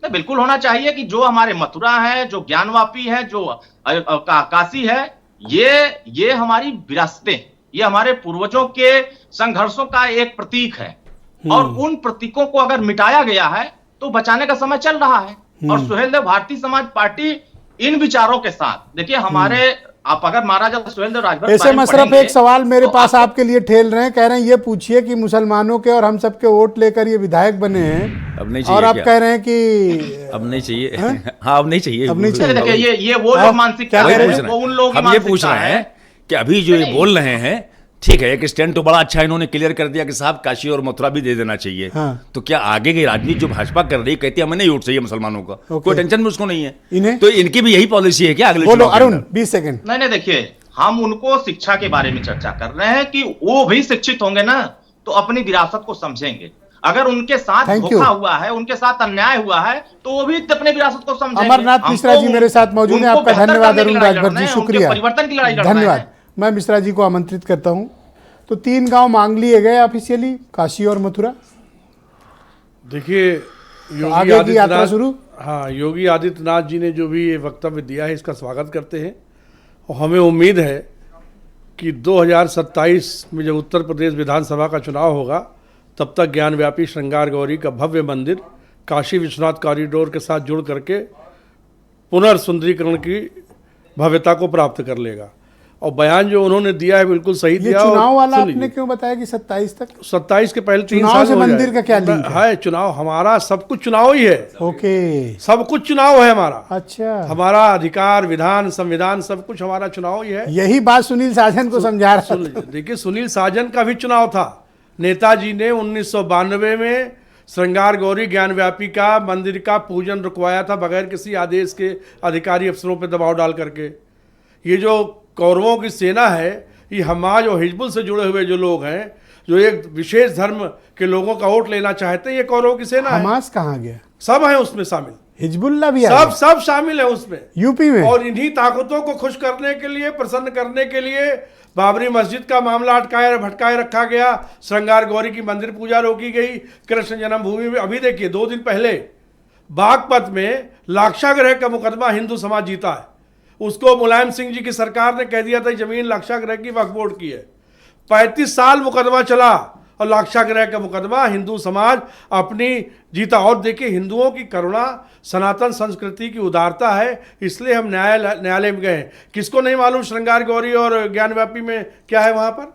नहीं, बिल्कुल होना चाहिए कि जो हमारे मथुरा है, जो ज्ञानवापी है, जो काशी है, ये हमारी विरासतें, ये हमारे पूर्वजों के संघर्षों का एक प्रतीक है। और उन प्रतीकों को अगर मिटाया गया है तो बचाने का समय चल रहा है। और सुहेलदेव भारतीय समाज पार्टी इन विचारों के साथ, देखिए हमारे, आप अगर महाराजा सुहेलदेव राजभर ऐसे मशरफ एक सवाल मेरे तो पास आपके लिए ठेल रहे हैं, कह रहे हैं ये पूछिए कि मुसलमानों के और हम सबके वोट लेकर ये विधायक बने हैं, अब नहीं चाहिए और आप क्या? कह रहे हैं कि अब नहीं चाहिए। हाँ, अब नहीं चाहिए। अब नहीं चाहिए। देखिए ये वो आप लोग मानसिकता क्या है, कह रहे हैं? वो उन लोगों की हम ये पूछ मानसिकता रहे है। हैं कि अभी जो ये नहीं। बोल रहे हैं ठीक है, एक स्टैंड तो बड़ा अच्छा इन्होंने क्लियर कर दिया कि साहब काशी और मथुरा भी दे देना चाहिए। हाँ। तो क्या आगे की राजनीति जो भाजपा कर रही है, कहती है हमें नहीं वोट चाहिए मुसलमानों का, ओके। कोई टेंशन भी उसको नहीं है, इन्हें तो इनकी भी यही पॉलिसी है क्या अगले बोलो चुनाव के अरुण अंदर? 20 सेकंड। नहीं नहीं, देखिए हम उनको शिक्षा के बारे में चर्चा कर रहे हैं कि वो भी शिक्षित होंगे ना तो अपनी विरासत को समझेंगे। अगर उनके साथ Thank you. धोखा हुआ है, उनके साथ अन्याय हुआ है, तो वो भी अपने विरासत को समझेंगे। अमरनाथ मिश्रा जी मेरे साथ मौजूद हैं, आपका धन्यवाद अरुण राजभर जी, शुक्रिया, परिवर्तन की लड़ाई लड़ रहे हैं। धन्यवाद। मैं मिश्रा जी को आमंत्रित करता हूं। तो 3 गांव मांग लिए गए ऑफिशियली, काशी और मथुरा। देखिए तो आगे की यात्रा शुरू। हाँ, योगी आदित्यनाथ जी ने जो भी ये वक्तव्य दिया है इसका स्वागत करते हैं और हमें उम्मीद है कि 2027 में जब उत्तर प्रदेश विधानसभा का चुनाव होगा तब तक ज्ञानव्यापी श्रृंगार गौरी का भव्य मंदिर काशी विश्वनाथ कॉरिडोर के साथ जुड़ करके पुनर्सुंदरीकरण की भव्यता को प्राप्त कर लेगा। और बयान जो उन्होंने दिया है बिल्कुल सही ये दिया। चुनाव वाला सुन आपने लीजिए, क्यों बताया कि 27 तक? 27 के पहले 3 चुनाव साल से हो मंदिर जाए। का क्या लिंक है? चुनाव हमारा सब कुछ चुनाव ही है। ओके, सब कुछ चुनाव है हमारा। अच्छा, हमारा अधिकार, विधान, संविधान सब कुछ हमारा चुनाव ही है। यही बात सुनील साजन को समझा रहा सुन था। लीजिए, देखिए सुनील साजन का भी चुनाव था। नेताजी ने 1992 में श्रृंगार गौरी ज्ञानव्यापी का मंदिर का पूजन रुकवाया था बगैर किसी आदेश के, अधिकारी अफसरों पर दबाव डाल करके। ये जो कौरवों की सेना है, ये हमाज और हिजबुल से जुड़े हुए जो लोग हैं, जो एक विशेष धर्म के लोगों का वोट लेना चाहते हैं, ये कौरवों की सेना है। हमास कहाँ गया? सब है उसमें शामिल, हिजबुल्ला भी सब शामिल है उसमें, यूपी में। और इन्हीं ताकतों को खुश करने के लिए, प्रसन्न करने के लिए बाबरी मस्जिद का मामला अटकाए भटकाए रखा गया, श्रृंगार गौरी की मंदिर पूजा रोकी गई, कृष्ण जन्मभूमि में। अभी देखिए 2 दिन पहले बागपत में लाक्षागृह का मुकदमा हिंदू समाज जीता है। उसको मुलायम सिंह जी की सरकार ने कह दिया था जमीन लाक्षागृह की वक्फ बोर्ड की है। 35 साल मुकदमा चला और लाक्षागृह का मुकदमा हिंदू समाज अपनी जीता। और देखिए हिंदुओं की करुणा, सनातन संस्कृति की उदारता है, इसलिए हम न्यायालय में गए। किसको नहीं मालूम श्रृंगार गौरी और ज्ञानव्यापी में क्या है वहाँ पर?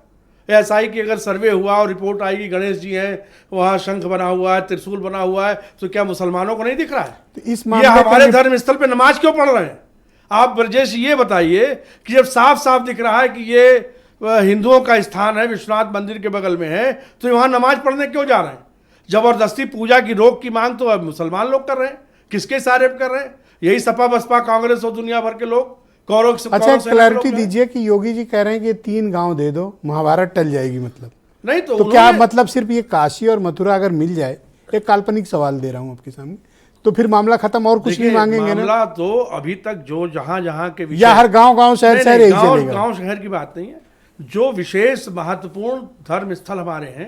ऐसा कि अगर सर्वे हुआ और रिपोर्ट आएगी गणेश जी हैं, वहाँ शंख बना हुआ है, त्रिशूल बना हुआ है, तो क्या मुसलमानों को नहीं दिख रहा है? तो इस ये हमारे धर्म स्थल पर नमाज क्यों पढ़ रहे हैं? आप ब्रजेश ये बताइए कि जब साफ साफ दिख रहा है कि ये हिंदुओं का स्थान है, विश्वनाथ मंदिर के बगल में है, तो वहां नमाज पढ़ने क्यों जा रहे हैं? जबरदस्ती पूजा की रोक की मांग तो अब मुसलमान लोग कर रहे हैं। किसके सहारे कर रहे हैं? यही सपा बसपा कांग्रेस और दुनिया भर के लोग कौरव। अच्छा, क्लैरिटी दीजिए कि योगी जी कह रहे हैं कि 3 गांव दे दो, महाभारत टल जाएगी। मतलब नहीं तो क्या मतलब सिर्फ ये काशी और मथुरा अगर मिल जाए? एक काल्पनिक सवाल दे रहा हूं आपके सामने, तो फिर मामला खत्म, और कुछ नहीं मांगेंगे ना? मामला तो अभी तक जो जहां के विषय, या हर गांव शहर यही चलेगा? गांव शहर की बात नहीं है। जो विशेष महत्वपूर्ण धर्म स्थल हमारे हैं,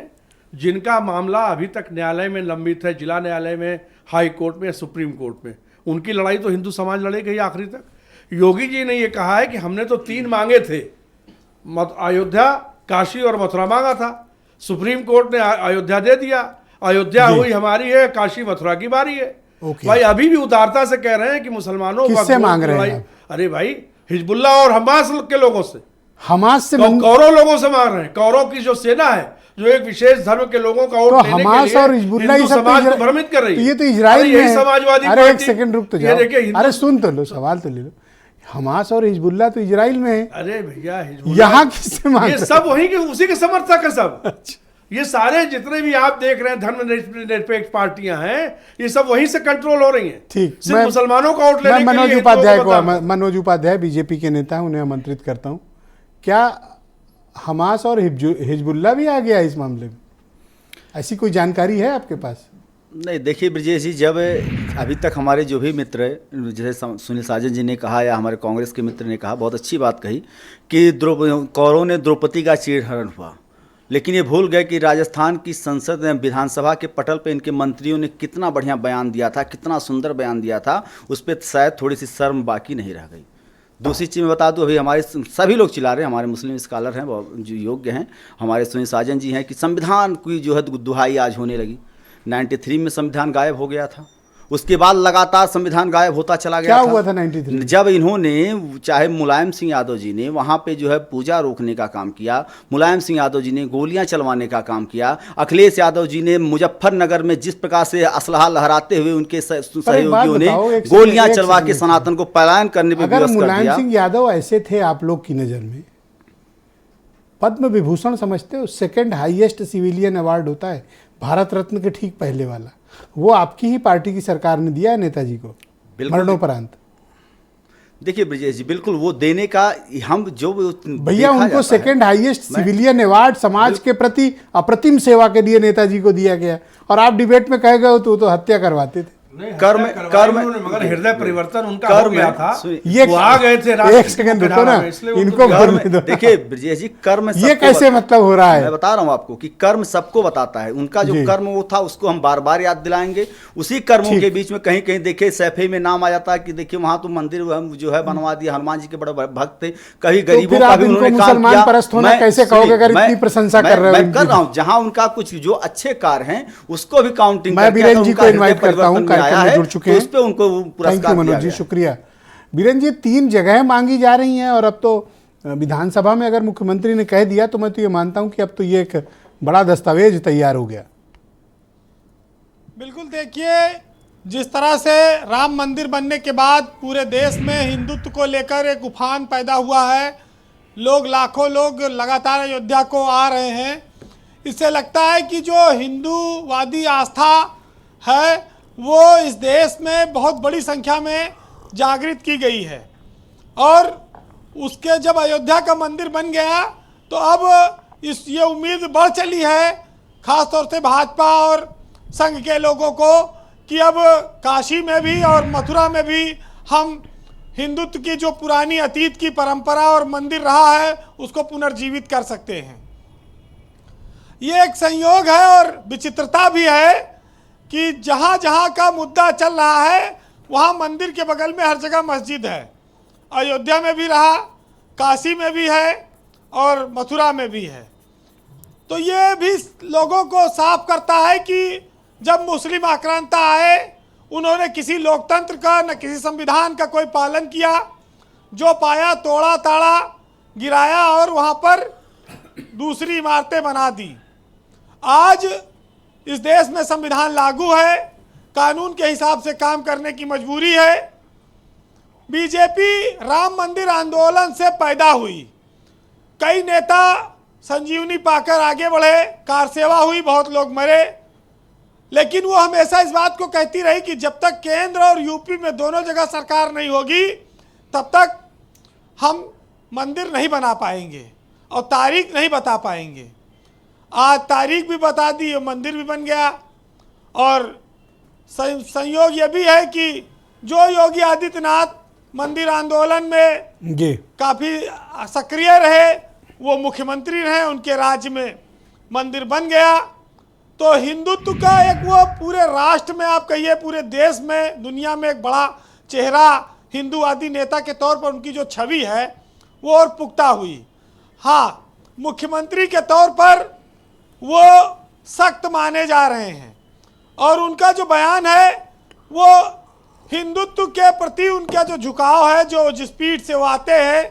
जिनका मामला अभी तक न्यायालय में लंबित है, जिला न्यायालय में, हाई कोर्ट में, सुप्रीम कोर्ट में, उनकी लड़ाई तो हिंदू समाज लड़ेगी आखिरी तक। योगी जी ने ये कहा है कि हमने तो 3 मांगे थे, अयोध्या, काशी और मथुरा मांगा था। सुप्रीम कोर्ट ने अयोध्या दे दिया, अयोध्या हुई हमारी है, काशी मथुरा की बारी है। भाई अभी भी उदारता से कह रहे हैं कि मुसलमानों किससे मांग रहे हैं? अरे भाई हिजबुल्ला और हमास के लोगों से, हमास से, कौरव लोगों से मांग रहे हैं। कौरव की जो सेना है, जो एक विशेष धर्म के लोगों का वोट लेने के लिए हमास और हिजबुल्ला हिंदू समाज को भ्रमित कर रही है। ये तो इजराइल में है। समाजवादी अरे एक सेकंड रुक तो जाओ, अरे सुन तो लो, सवाल तो ले लो। हमास और हिजबुल्ला तो इजराइल में है। अरे भैया यहाँ किससे मांग? ये सब वही के उसी के समर्थक है सब। ये सारे जितने भी आप देख रहे हैं धर्मनिरपेक्ष पार्टियां हैं, ये सब वहीं से कंट्रोल हो रही हैं। ठीक, सिर्फ मुसलमानों का वोट लेने के लिए। मनोज उपाध्याय बीजेपी के नेता हैं, उन्हें आमंत्रित करता हूं। क्या हमास और हिजबुल्ला भी आ गया इस मामले में? ऐसी कोई जानकारी है आपके पास? नहीं, देखिए ब्रजेश जी, जब अभी तक हमारे जो भी मित्र है, जैसे सुनील साजन जी ने कहा या हमारे कांग्रेस के मित्र ने कहा, बहुत अच्छी बात कही कि कौरवों ने द्रौपदी का चीरहरण हुआ, लेकिन ये भूल गए कि राजस्थान की संसद विधानसभा के पटल पे इनके मंत्रियों ने कितना बढ़िया बयान दिया था, कितना सुंदर बयान दिया था। उस पर शायद थोड़ी सी शर्म बाकी नहीं रह गई। दूसरी चीज़ मैं बता दूं, अभी हमारे सभी लोग चिल्ला रहे हैं, हमारे मुस्लिम स्कॉलर हैं जो योग्य हैं, हमारे सुनील साजन जी हैं, कि संविधान की जो है दुहाई आज होने लगी। 93 में संविधान गायब हो गया था, उसके बाद लगातार संविधान गायब होता चला गया। क्या हुआ था 93? जब इन्होंने, चाहे मुलायम सिंह यादव जी ने वहाँ पे जो है पूजा रोकने का काम किया, मुलायम सिंह यादव जी ने गोलियां चलवाने का काम किया, अखिलेश यादव जी ने मुजफ्फरनगर में जिस प्रकार से असलहा लहराते हुए उनके सहयोगियों ने गोलियां चलवा के सनातन को पलायन करने पर विवश कर दिया। मुलायम सिंह यादव ऐसे थे आप लोग की नज़र में? पद्म विभूषण समझते हो, सेकंड हाईएस्ट सिविलियन अवार्ड होता है, भारत रत्न के ठीक पहले वाला, वो आपकी ही पार्टी की सरकार ने दिया है नेताजी को मरणोपरांत। देखिए ब्रजेश जी, बिल्कुल वो देने का हम जो भैया उनको सेकंड हाईएस्ट सिविलियन अवार्ड समाज के प्रति अप्रतिम सेवा के लिए नेताजी को दिया गया, और आप डिबेट में कह गए हो तो हत्या करवाते थे। कर्म मगर हृदय परिवर्तन उनका हो गया था, ये वो आ गए थे। एक सेकंड रुको ना, इनको बोलने दो। देखिए ब्रजेश जी, कर्म ये कैसे मतलब हो रहा है? मैं बता रहा हूँ आपको कि कर्म सबको बताता है। उनका जो कर्म वो था उसको हम बार बार याद दिलाएंगे। उसी कर्मों के बीच में कहीं कहीं देखिए सैफे में नाम आ जाता है कि देखिए वहां तो मंदिर जो है बनवा दिया, हनुमान जी के बड़े भक्त थे, कहीं गरीबों का भी उन्होंने काम किया। परस्त होना कैसे कहोगे अगर इतनी प्रशंसा कर रहे हो? मैं कर रहा हूँ, जहां उनका कुछ जो अच्छे कार्य हैं उसको भी काउंटिंग। मैं बीरेन जी को इन्वाइट करता हूँ, कार्यक्रम में जुड़ चुके हैं, पे उनको पुरस्कार मनोज जी, शुक्रिया। बीरेन जी, 3 जगह मांगी जा रही हैं, और अब तो विधानसभा में अगर मुख्यमंत्री ने कह दिया तो मैं तो ये मानता हूं कि अब तो ये एक बड़ा दस्तावेज तैयार हो गया। बिल्कुल, देखिए जिस तरह से राम मंदिर बनने के बाद पूरे देश में हिंदुत्व को लेकर एक उफान पैदा हुआ है, लोग लाखों लोग लगातार अयोध्या को आ रहे हैं, इससे लगता है कि जो हिंदूवादी आस्था है वो इस देश में बहुत बड़ी संख्या में जागृत की गई है। और उसके जब अयोध्या का मंदिर बन गया तो अब ये उम्मीद बढ़ चली है, खास तौर से भाजपा और संघ के लोगों को, कि अब काशी में भी और मथुरा में भी हम हिंदुत्व की जो पुरानी अतीत की परंपरा और मंदिर रहा है उसको पुनर्जीवित कर सकते हैं। ये एक संयोग है और विचित्रता भी है कि जहाँ जहाँ का मुद्दा चल रहा है वहाँ मंदिर के बगल में हर जगह मस्जिद है। अयोध्या में भी रहा, काशी में भी है और मथुरा में भी है। तो ये भी लोगों को साफ करता है कि जब मुस्लिम आक्रांता आए उन्होंने किसी लोकतंत्र का न किसी संविधान का कोई पालन किया, जो पाया तोड़ा ताड़ा गिराया और वहाँ पर दूसरी इमारतें बना दी। आज इस देश में संविधान लागू है, कानून के हिसाब से काम करने की मजबूरी है। बीजेपी राम मंदिर आंदोलन से पैदा हुई, कई नेता संजीवनी पाकर आगे बढ़े, कार सेवा हुई, बहुत लोग मरे, लेकिन वो हमेशा इस बात को कहती रही कि जब तक केंद्र और यूपी में दोनों जगह सरकार नहीं होगी तब तक हम मंदिर नहीं बना पाएंगे और तारीख नहीं बता पाएंगे। आज तारीख भी बता दी, मंदिर भी बन गया। और संयोग ये भी है कि जो योगी आदित्यनाथ मंदिर आंदोलन में काफ़ी सक्रिय रहे, वो मुख्यमंत्री रहे, उनके राज्य में मंदिर बन गया। तो हिंदुत्व का एक वो पूरे राष्ट्र में, आप कहिए पूरे देश में, दुनिया में एक बड़ा चेहरा हिंदूवादी नेता के तौर पर उनकी जो छवि है वो और पुख्ता हुई। हाँ, मुख्यमंत्री के तौर पर वो सख्त माने जा रहे हैं और उनका जो बयान है वो हिंदुत्व के प्रति उनका जो झुकाव है, जो जिस पीठ से वो आते हैं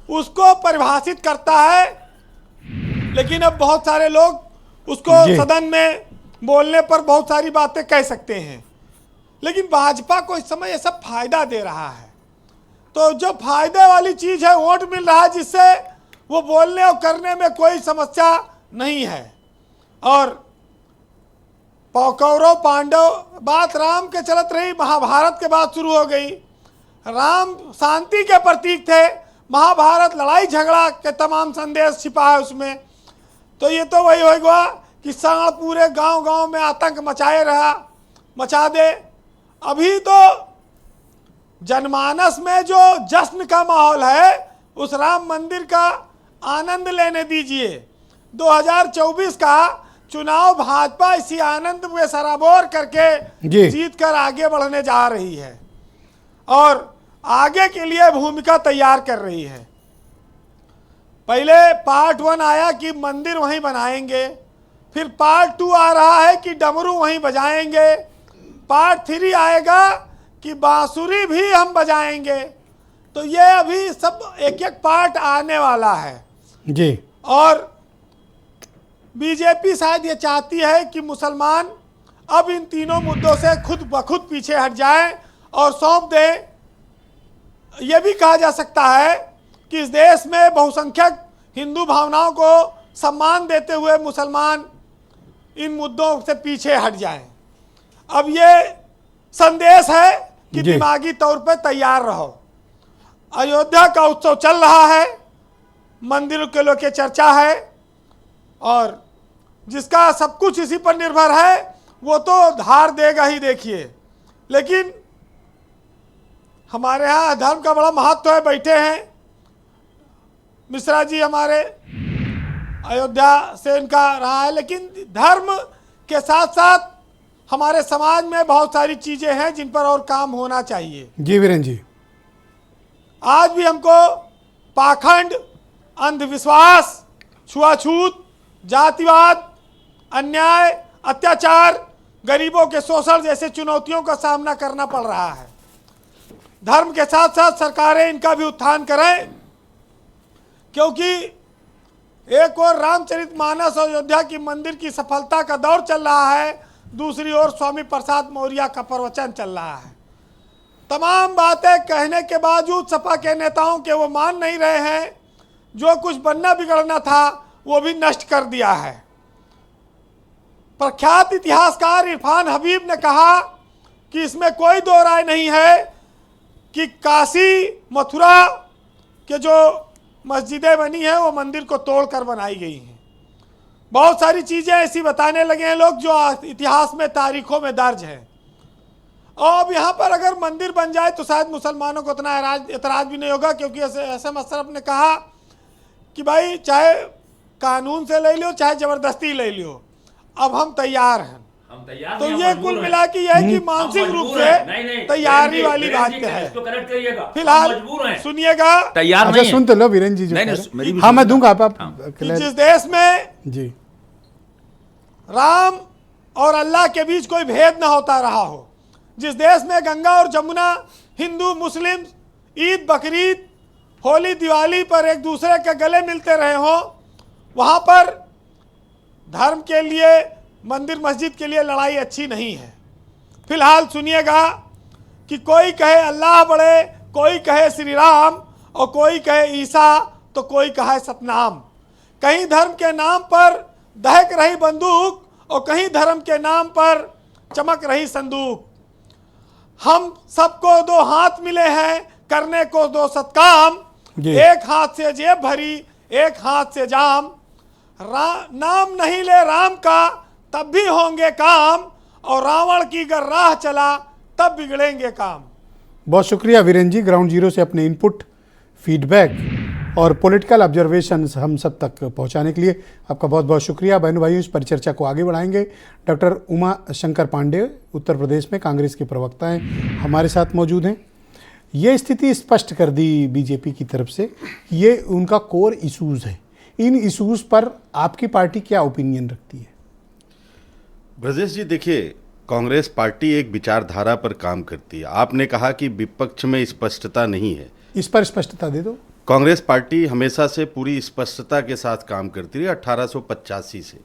उसको परिभाषित करता है। लेकिन अब बहुत सारे लोग उसको सदन में बोलने पर बहुत सारी बातें कह सकते हैं, लेकिन भाजपा को इस समय ये सब फायदा दे रहा है। तो जो फायदे वाली चीज़ है, वोट मिल रहा है, जिससे वो बोलने और करने में कोई समस्या नहीं है। और कौरव पांडव बात राम के चलत रही, महाभारत के बाद शुरू हो गई। राम शांति के प्रतीक थे, महाभारत लड़ाई झगड़ा के तमाम संदेश छिपा है उसमें। तो ये तो वही होगा कि सांड पूरे गांव-गांव में आतंक मचा दे। अभी तो जनमानस में जो जश्न का माहौल है उस राम मंदिर का आनंद लेने दीजिए। 2024 का चुनाव भाजपा इसी आनंद में सराबोर करके जीत कर आगे बढ़ने जा रही है और आगे के लिए भूमिका तैयार कर रही है। पहले पार्ट 1 आया कि मंदिर वहीं बनाएंगे, फिर पार्ट 2 आ रहा है कि डमरू वहीं बजाएंगे, पार्ट 3 आएगा कि बांसुरी भी हम बजाएंगे। तो ये अभी सब एक एक पार्ट आने वाला है जी। और बीजेपी शायद ये चाहती है कि मुसलमान अब इन तीनों मुद्दों से खुद ब खुद पीछे हट जाएं और सौंप दें। यह भी कहा जा सकता है कि इस देश में बहुसंख्यक हिंदू भावनाओं को सम्मान देते हुए मुसलमान इन मुद्दों से पीछे हट जाएं। अब ये संदेश है कि दिमागी तौर पे तैयार रहो। अयोध्या का उत्सव चल रहा है, मंदिरों के लोग की चर्चा है और जिसका सब कुछ इसी पर निर्भर है वो तो धार देगा ही। देखिए, लेकिन हमारे यहाँ धर्म का बड़ा महत्व है। बैठे हैं मिश्रा जी हमारे, अयोध्या से इनका रहा है, लेकिन धर्म के साथ साथ हमारे समाज में बहुत सारी चीजें हैं जिन पर और काम होना चाहिए। जी वीरेंद्र जी, आज भी हमको पाखंड, अंधविश्वास, छुआछूत, जातिवाद, अन्याय, अत्याचार, गरीबों के शोषण जैसे चुनौतियों का सामना करना पड़ रहा है। धर्म के साथ साथ सरकारें इनका भी उत्थान करें, क्योंकि एक ओर रामचरितमानस और अयोध्या की मंदिर की सफलता का दौर चल रहा है, दूसरी ओर स्वामी प्रसाद मौर्य का प्रवचन चल रहा है। तमाम बातें कहने के बावजूद सपा के नेताओं के वो मान नहीं रहे हैं। जो कुछ बनना बिगड़ना था वो भी नष्ट कर दिया है। प्रख्यात इतिहासकार इरफान हबीब ने कहा कि इसमें कोई दो राय नहीं है कि काशी मथुरा के जो मस्जिदें बनी हैं वो मंदिर को तोड़कर बनाई गई हैं। बहुत सारी चीज़ें ऐसी बताने लगे हैं लोग जो इतिहास में, तारीखों में दर्ज हैं। और अब यहाँ पर अगर मंदिर बन जाए तो शायद मुसलमानों को उतना एतराज़ भी नहीं होगा, क्योंकि एसएम अशरफ ने कहा कि भाई चाहे कानून से ले लो चाहे ज़बरदस्ती ले लो, अब हम तैयार हैं। तो ये कुल मिला के यह कि मानसिक रूप से तैयारी वाली बात है। फिलहाल सुनिएगा, तैयार अच्छा सुन तो लो वीरेंद्र जी जो हाँ मैं दूंगा आप कि जिस देश में जी राम और अल्लाह के बीच कोई भेद न होता रहा हो, जिस देश में गंगा और जमुना, हिंदू मुस्लिम ईद बकरीद होली दिवाली पर एक दूसरे के गले मिलते रहे हो, वहाँ पर धर्म के लिए, मंदिर मस्जिद के लिए लड़ाई अच्छी नहीं है। फिलहाल सुनिएगा कि कोई कहे अल्लाह बड़े, कोई कहे श्री राम और कोई कहे ईसा तो कोई कहे सतनाम। कहीं धर्म के नाम पर दहक रही बंदूक और कहीं धर्म के नाम पर चमक रही संदूक। हम सबको दो हाथ मिले हैं करने को दो सत्काम, एक हाथ से जेब भरी एक हाथ से जाम। नाम नहीं ले राम का तब भी होंगे काम, और रावण की अगर राह चला तब बिगड़ेंगे काम। बहुत शुक्रिया वीरेंद्र जी, ग्राउंड जीरो से अपने इनपुट, फीडबैक और पॉलिटिकल ऑब्जर्वेशंस हम सब तक पहुंचाने के लिए आपका बहुत बहुत शुक्रिया। बहनों भाइयों, इस परिचर्चा को आगे बढ़ाएंगे। डॉक्टर उमा शंकर पांडे उत्तर प्रदेश में कांग्रेस के प्रवक्ता हैं, हमारे साथ मौजूद हैं। ये स्थिति स्पष्ट कर दी बीजेपी की तरफ से, ये उनका कोर इशूज़ है। इन इशूज़ पर आपकी पार्टी क्या ओपिनियन रखती है? ब्रजेश जी देखिए, कांग्रेस पार्टी एक विचारधारा पर काम करती है। आपने कहा कि विपक्ष में स्पष्टता नहीं है, इस पर स्पष्टता दे दो। कांग्रेस पार्टी हमेशा से पूरी स्पष्टता के साथ काम करती रही। 1885 से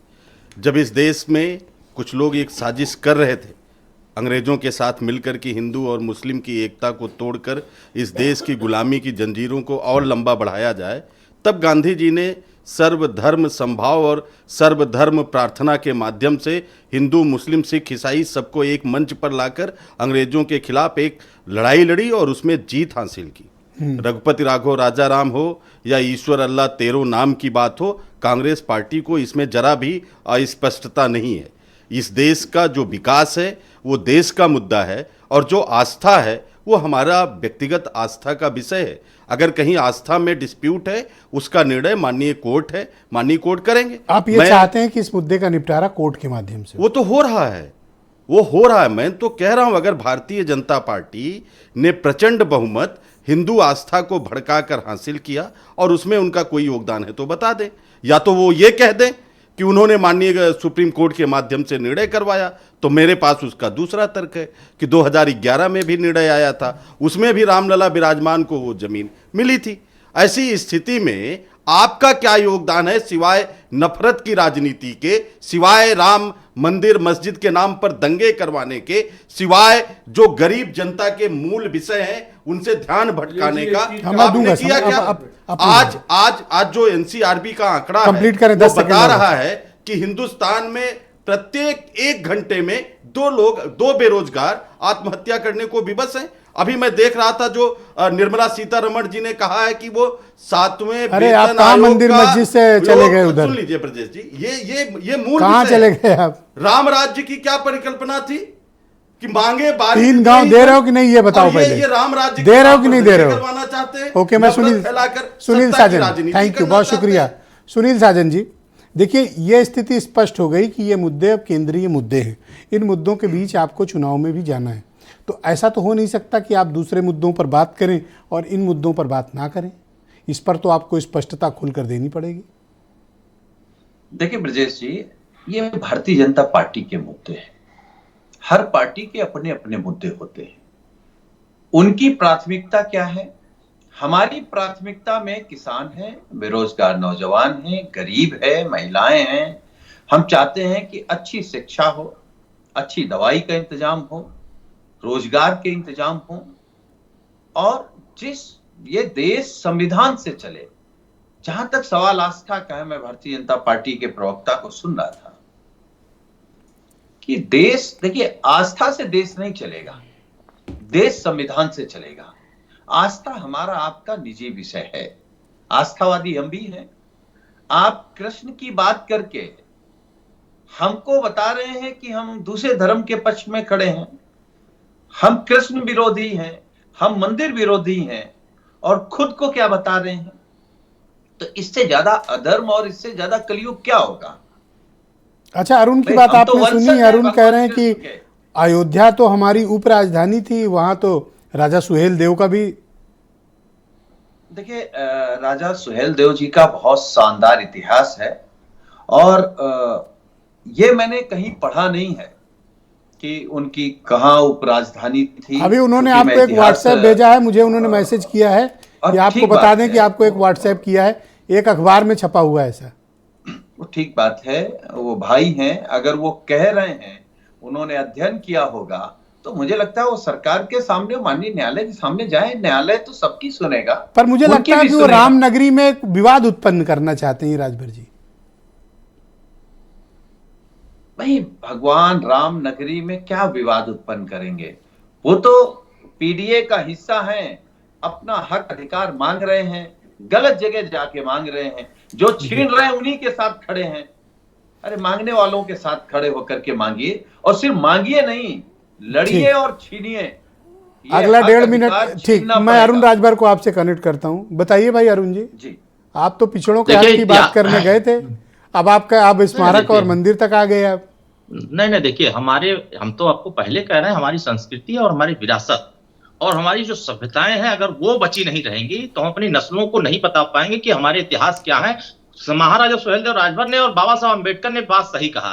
जब इस देश में कुछ लोग एक साजिश कर रहे थे अंग्रेजों के साथ मिलकर कि हिंदू और मुस्लिम की एकता को तोड़कर इस देश की गुलामी की जंजीरों को और लंबा बढ़ाया जाए, तब गांधी जी ने सर्वधर्म समभाव और सर्वधर्म प्रार्थना के माध्यम से हिंदू मुस्लिम सिख ईसाई सबको एक मंच पर लाकर अंग्रेजों के खिलाफ एक लड़ाई लड़ी और उसमें जीत हासिल की। रघुपति राघव राजा राम हो या ईश्वर अल्लाह तेरो नाम की बात हो, कांग्रेस पार्टी को इसमें जरा भी अस्पष्टता नहीं है। इस देश का जो विकास है वो देश का मुद्दा है, और जो आस्था है वो हमारा व्यक्तिगत आस्था का विषय है। अगर कहीं आस्था में डिस्प्यूट है, उसका निर्णय माननीय कोर्ट है, माननीय कोर्ट करेंगे। आप ये चाहते हैं कि इस मुद्दे का निपटारा कोर्ट के माध्यम से? वो तो हो रहा है, वो हो रहा है। मैं तो कह रहा हूं, अगर भारतीय जनता पार्टी ने प्रचंड बहुमत हिंदू आस्था को भड़काकर हासिल किया और उसमें उनका कोई योगदान है तो बता दें, या तो वो ये कह दें कि उन्होंने माननीय सुप्रीम कोर्ट के माध्यम से निर्णय करवाया, तो मेरे पास उसका दूसरा तर्क है कि 2011 में भी निर्णय आया था, उसमें भी रामलला विराजमान को वो जमीन मिली थी। ऐसी स्थिति में आपका क्या योगदान है सिवाय नफरत की राजनीति के, सिवाय राम मंदिर मस्जिद के नाम पर दंगे करवाने के, सिवाय जो गरीब जनता के मूल विषय हैं उनसे ध्यान भटकाने का मैं दूंगा, आपने किया क्या? आज जो एनसीआरबी का आंकड़ा कंप्लीट करें, वो 10 सेकंड बता और। रहा है कि हिंदुस्तान में प्रत्येक 1 घंटे में 2 बेरोजगार आत्महत्या करने को विवश हैं। अभी मैं देख रहा था जो निर्मला सीतारमण जी ने कहा है कि वो 7वें अरे आप कहाँ मंदिर मस्जिद से चले गए उधर? सुन लीजिए ब्रजेश जी, ये मूल कहाँ विषय चले है। गए आप? राम राज्य की क्या परिकल्पना थी कि मांगे बारी 3 गांव दे रहे हो कि नहीं, ये बताओ पहले। ये राम राज्य दे रहे हो कि नहीं दे रहे हो? करवाना चाहते हैं। ओके, मैं नफरत फैलाकर सुनील सत्ता की साजन, राजनीति थैंक यू, करना बहुत चाहते शुक्रिया हैं। सुनील साजन जी। देखिए, ये स्थिति स्पष्ट हो गई कि ये मुद्दे अब केंद्रीय मुद्दे हैं। इन मुद्दों के बीच आपको चुनाव में भी जाना है, तो ऐसा तो हो नहीं सकता कि आप दूसरे मुद्दों पर बात करें और इन मुद्दों पर बात ना करें। इस पर तो आपको स्पष्टता खुलकर देनी पड़ेगी। देखिए ब्रजेश जी, ये भारतीय जनता पार्टी के मुद्दे हैं। हर पार्टी के अपने अपने मुद्दे होते हैं। उनकी प्राथमिकता क्या है? हमारी प्राथमिकता में किसान है, बेरोजगार नौजवान है, गरीब है, महिलाएं हैं। हम चाहते हैं कि अच्छी शिक्षा हो, अच्छी दवाई का इंतजाम हो, रोजगार के इंतजाम हो, और ये देश संविधान से चले। जहां तक सवाल आस्था का है, मैं भारतीय जनता पार्टी के प्रवक्ता को सुन रहा था कि देश, देखिए, आस्था से देश नहीं चलेगा, देश संविधान से चलेगा। आस्था हमारा आपका निजी विषय है, आस्थावादी हम भी हैं। आप कृष्ण की बात करके हमको बता रहे हैं कि हम दूसरे धर्म के पक्ष में खड़े हैं, हम कृष्ण विरोधी हैं, हम मंदिर विरोधी हैं, और खुद को क्या बता रहे हैं? तो इससे ज्यादा अधर्म और इससे ज्यादा कलयुग क्या होगा? अच्छा, अरुण की बात आपने सुनी। अरुण कह रहे हैं कि अयोध्या तो हमारी उप राजधानी थी, वहां तो राजा सुहेल देव का भी। देखिए, राजा सुहेल देव जी का बहुत शानदार इतिहास है, और ये मैंने कहीं पढ़ा नहीं है कि उनकी कहाँ उप राजधानी थी। अभी उन्होंने आपको एक व्हाट्सएप भेजा है, मुझे उन्होंने मैसेज किया है कि आपको बता दें कि आपको एक व्हाट्सएप किया है, एक अखबार में छपा हुआ है ऐसा। वो ठीक बात है, वो भाई हैं, अगर वो कह रहे हैं, उन्होंने अध्ययन किया होगा, तो मुझे लगता है वो सरकार के सामने, माननीय न्यायालय के सामने जाए। न्यायालय तो सबकी सुनेगा, पर मुझे लगता है कि वो रामनगरी में एक विवाद उत्पन्न करना चाहते हैं राजभर जी। भाई, भगवान राम नगरी में क्या विवाद उत्पन्न करेंगे? वो तो पीडीए का हिस्सा हैं, अपना हक अधिकार मांग रहे हैं, गलत जगह जाके मांग रहे हैं। जो छीन रहे हैं उन्हीं के साथ खड़े हैं। अरे, मांगने वालों के साथ खड़े होकर के मांगिए, और सिर्फ मांगिए नहीं, लड़िए और छीनिए। अगला 1.5 मिनट, ठीक, मैं अरुण राजभर को आपसे कनेक्ट करता हूं। बताइए भाई अरुण जी, आप तो पिछड़ों के हक की बात करने गए थे, अब आप स्मारक और मंदिर तक आ गए। आप नहीं, देखिए, हम तो आपको पहले कह रहे हैं, हमारी संस्कृति और हमारी विरासत और हमारी जो सभ्यताएं हैं, अगर वो बची नहीं रहेंगी तो हम अपनी नस्लों को नहीं बता पाएंगे कि हमारे इतिहास क्या है। महाराजा सुहेलदेव राजभर ने और बाबा साहब अम्बेडकर ने बात सही कहा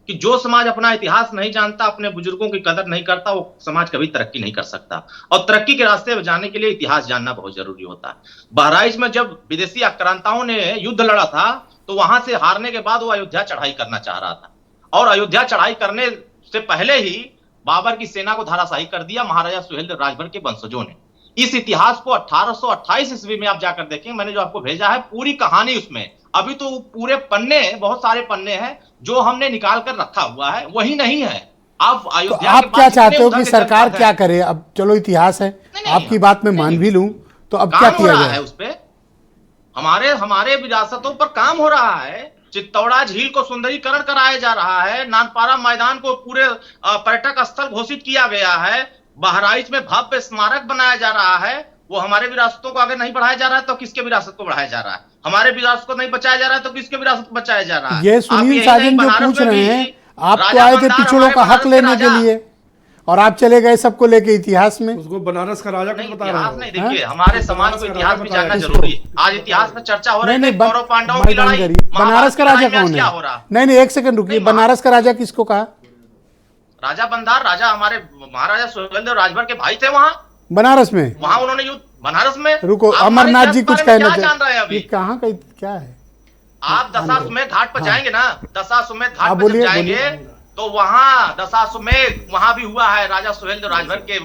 कि जो समाज अपना इतिहास नहीं जानता, अपने बुजुर्गों की कदर नहीं करता, वो समाज कभी तरक्की नहीं कर सकता। और तरक्की के रास्ते पर जाने के लिए इतिहास जानना बहुत जरूरी होता है। बहराइच में जब विदेशी आक्रांताओं ने युद्ध लड़ा था, तो वहां से हारने के बाद वो अयोध्या चढ़ाई करना चाह रहा था, और अयोध्या चढ़ाई करने से पहले ही बाबर की सेना को धराशायी कर दिया महाराजा सुहेलदेव राजभर के वंशजों ने। इस इतिहास को 1828 ईस्वी में आप जाकर देखें, मैंने जो आपको भेजा है पूरी कहानी उसमें। अभी तो पूरे पन्ने, बहुत सारे पन्ने हैं जो हमने निकाल कर रखा हुआ है, वही नहीं है। आप अयोध्या, तो आप क्या चाहते हो कि सरकार क्या करे? अब चलो, इतिहास है, आपकी बात मैं मान भी लूं, तो अब क्या किया जाए? उस पे हमारे विरासतों पर काम हो रहा है। चित्तौड़ा झील को सुंदरीकरण कराया जा रहा है, नानपारा मैदान को पूरे पर्यटक स्थल घोषित किया गया है, बहराइच में भव्य स्मारक बनाया जा रहा है। वो हमारे विरासतों को आगे नहीं बढ़ाया जा रहा है तो किसके विरासत को बढ़ाया जा रहा है? हमारे विरासत को नहीं बचाया जा रहा है तो किसके विरासत को बचाया जा रहा है? ये सुनील साजन जो पूछ रहे हैं, आप तो आए थे पिछड़ों का हक लेने के लिए, और आप चले गए सबको लेके इतिहास में। उसको बनारस का राजा कुछ बता रहा है। नहीं, देखिए, हमारे समाज को इतिहास भी जानना जरूरी है। आज इतिहास में चर्चा हो रही है कौरव पांडवों की लड़ाई, बनारस का राजा कौन है? नहीं, एक सेकंड रुकिए, बनारस का राजा किसको कहा? राजा बंदार, राजा हमारे महाराजा सुहेलदेव राजभर के भाई थे वहां बनारस में। वहां उन्होंने युद्ध, बनारस में। रुको, अमरनाथ जी कुछ कहना चाह, ये कहाँ का क्या है? आप दशाश्वमेध घाट पर जाएंगे ना, दशाश्वमेध घाट पर जाएंगे तो वहां दशाश्वमेध, वहां भी हुआ है राजा सुहेलदेव राजभर के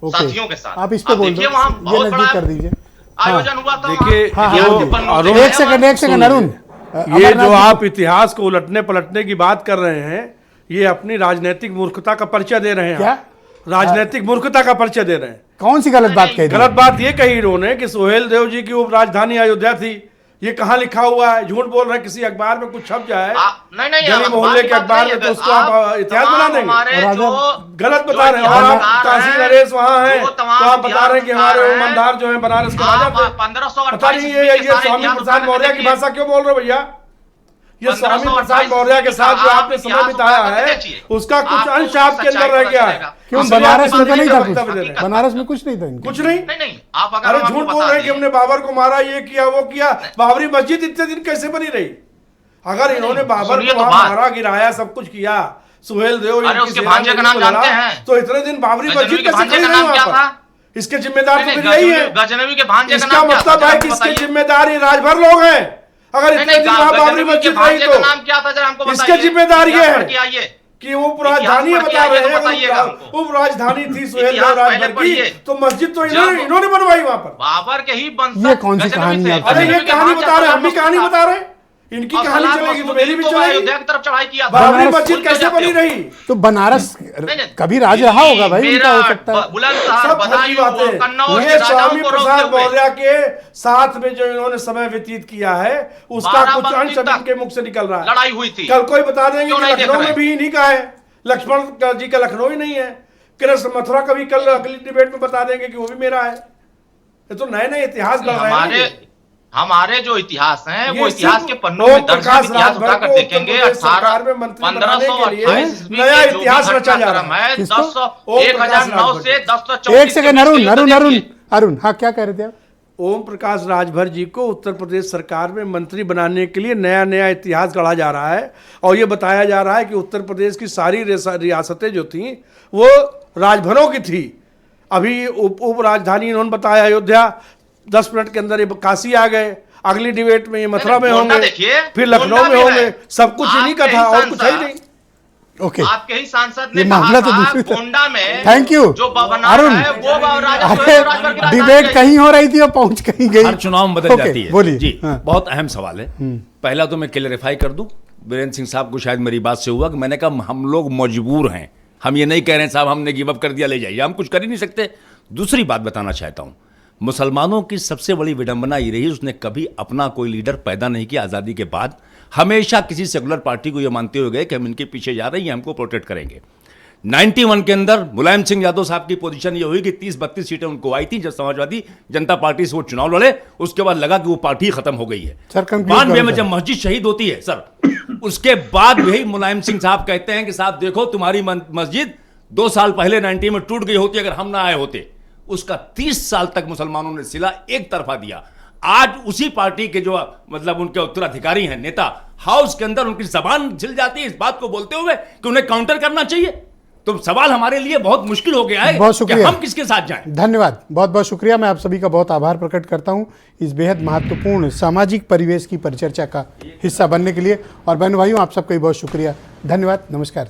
साथियों के साथ। आप इस पे बोल दो, देखिए वहां ये बहुत नजदीक बड़ा कर दीजिए। आयोजन हुआ था। देखिए, एक सेकंड अरुण, ये जो आप इतिहास को उलटने पलटने की बात कर रहे हैं, ये अपनी राजनीतिक मूर्खता का परिचय दे रहे हैं। क्या? राजनीतिक मूर्खता का परिचय दे रहे हैं। कौन सी गलत बात कह दी? गलत बात ये कही इन्होंने कि सोहेल देव जी की उपराजधानी अयोध्या थी। ये कहाँ लिखा हुआ है? झूठ बोल रहे हैं। किसी अखबार में कुछ छप जाए, गली मोहल्ले के अखबार में, तो उसको आप इतिहास बना देंगे। गलत बता रहे हैं। और आप काशी नरेश वहाँ हैं तो आप बता रहे हैं कि हमारे मंदार जो है बनारस के राजा थे। 1528 पता नहीं ये स्वामी प्रसाद मौर्य की भाषा क्यों बोल रहे हो भैया? ये स्वामी प्रसाद मौर्य के साथ जो आपने समय बिताया है, उसका कुछ अंश आपके अंदर रह गया है। क्यों बनारस में तो नहीं था कुछ? बनारस में कुछ नहीं था इनके। कुछ नहीं। नहीं आप अगर अरे झूठ बोल रहे हैं कि हमने बाबर को मारा, ये किया वो किया। बाबरी मस्जिद इतने दिन कैसे बनी रही? अगर इन्होंने बाबर को वहां मारा, गिराया, सब कुछ किया, सुहेल देव उसके भांजे का नाम जानते हैं, तो इतने दिन बाबरी मस्जिद कैसे खड़ी रही वहां पर? इसके जिम्मेदार तो फिर यही है। गजनवी के भांजे का इसका नाम मतलब है कि इसके जिम्मेदार ये राजभर लोग हैं। अगर इतने दिन वहां बाबरी मस्जिद रही तो नाम क्या था, जरा हमको इसके जिम्मेदार ये है कि वो राजधानी इतिहास बता रहे हैं। बताइएगा उप राजधानी थी सुहेल देव राजभर की, तो मस्जिद तो इन्होंने बनवाई वहां पर। बाबर के ही वंशज। ये कौन सी कहानी है? अरे ये कहानी बता रहे हैं, हम भी कहानी बता रहे हैं। इनकी कहानी चलेगी तो मेरी भी चलेगी। अयोध्या की तरफ चढ़ाई किया। बाबरी मस्जिद कैसे बनी रही? तो बनारस कभी राज रहा होगा भाई, उनका हो सकता है। सब फर्जी बातें। ये स्वामी प्रसाद मौर्य के साथ में जो इन्होंने समय व्यतीत किया है, उसका कुछ अंश इनके मुख से निकल रहा है। लड़ाई हुई थी। कल कोई बता देंगे कि लखनऊ में भी इन्हीं का है। लक्ष्मण जी का लखनऊ ही नहीं है। कृष्ण मथुरा का भी कल अगली डिबेट में बता देंगे कि वो भी मेरा है। ये तो नए नए इतिहास गढ़ रहे हैं। हमारे जो इतिहास हैं वो इतिहास के पन्नों में दर्ज इतिहास उठाकर देखेंगे। 1528 नया इतिहास रचा जा रहा है। 1009 से 1034। एक सेकंड अरुण, हाँ क्या कह रहे थे आप? ओम प्रकाश राजभर जी को उत्तर प्रदेश सरकार में मंत्री बनाने के लिए नया नया इतिहास गढ़ा जा रहा है। और ये बताया जा रहा है कि उत्तर प्रदेश की सारी रियासतें जो थीं वो राजभरों की थी। अभी उप राजधानी इन्होंने बताया अयोध्या, 10 मिनट के अंदर ये काशी आ गए। अगली डिबेट में ये मथुरा में होंगे, फिर लखनऊ में होंगे। सब कुछ इन्हीं का था और कुछ है ही नहीं। ओके, आपके ही सांसद ने मामला तो कहा दूसरी गोंडा में थैंक यू जो अरुण। वो डिबेट कहीं हो रही थी और पहुंच कहीं गई। हर चुनाव में बदल जाती है। बोलिए जी। बहुत अहम सवाल है। पहला तो मैं क्लियरिफाई कर दूं, वीरेंद्र सिंह साहब को शायद मेरी बात से हुआ कि मैंने कहा हम लोग मजबूर हैं। हम ये नहीं कह रहे हैं साहब हमने गिव अप कर दिया, ले जाइए, हम कुछ कर ही नहीं सकते। दूसरी बात बताना चाहता हूं, मुसलमानों की सबसे बड़ी विडंबना ये रही, उसने कभी अपना कोई लीडर पैदा नहीं किया आज़ादी के बाद। हमेशा किसी सेकुलर पार्टी को ये मानते हुए गए कि हम इनके पीछे जा रहे हैं, हमको प्रोटेक्ट करेंगे। 91 के अंदर मुलायम सिंह यादव साहब की पोजीशन ये हुई कि 30-32 सीटें उनको आई थी जब समाजवादी जनता पार्टी से वो चुनाव लड़े। उसके बाद लगा कि वो पार्टी खत्म हो गई है। 92 में जब मस्जिद शहीद होती है सर, उसके बाद भी मुलायम सिंह साहब कहते हैं कि साहब देखो तुम्हारी मस्जिद 2 साल पहले 90 में टूट गई होती अगर हम ना आए होते। उसका 30 साल तक मुसलमानों ने सिला एक तरफा दिया। आज उसी पार्टी के जो मतलब उनके उत्तराधिकारी हैं नेता, हाउस के अंदर उनकी जबान छिल जाती है इस बात को बोलते हुए कि उन्हें काउंटर करना चाहिए। तो सवाल हमारे लिए बहुत मुश्किल हो गया है कि हम किसके साथ जाएं। धन्यवाद, बहुत बहुत शुक्रिया। मैं आप सभी का बहुत आभार प्रकट करता हूं इस बेहद महत्वपूर्ण सामाजिक परिवेश की परिचर्चा का हिस्सा बनने के लिए। और बहन भाइयों, आप सबका बहुत शुक्रिया, धन्यवाद, नमस्कार।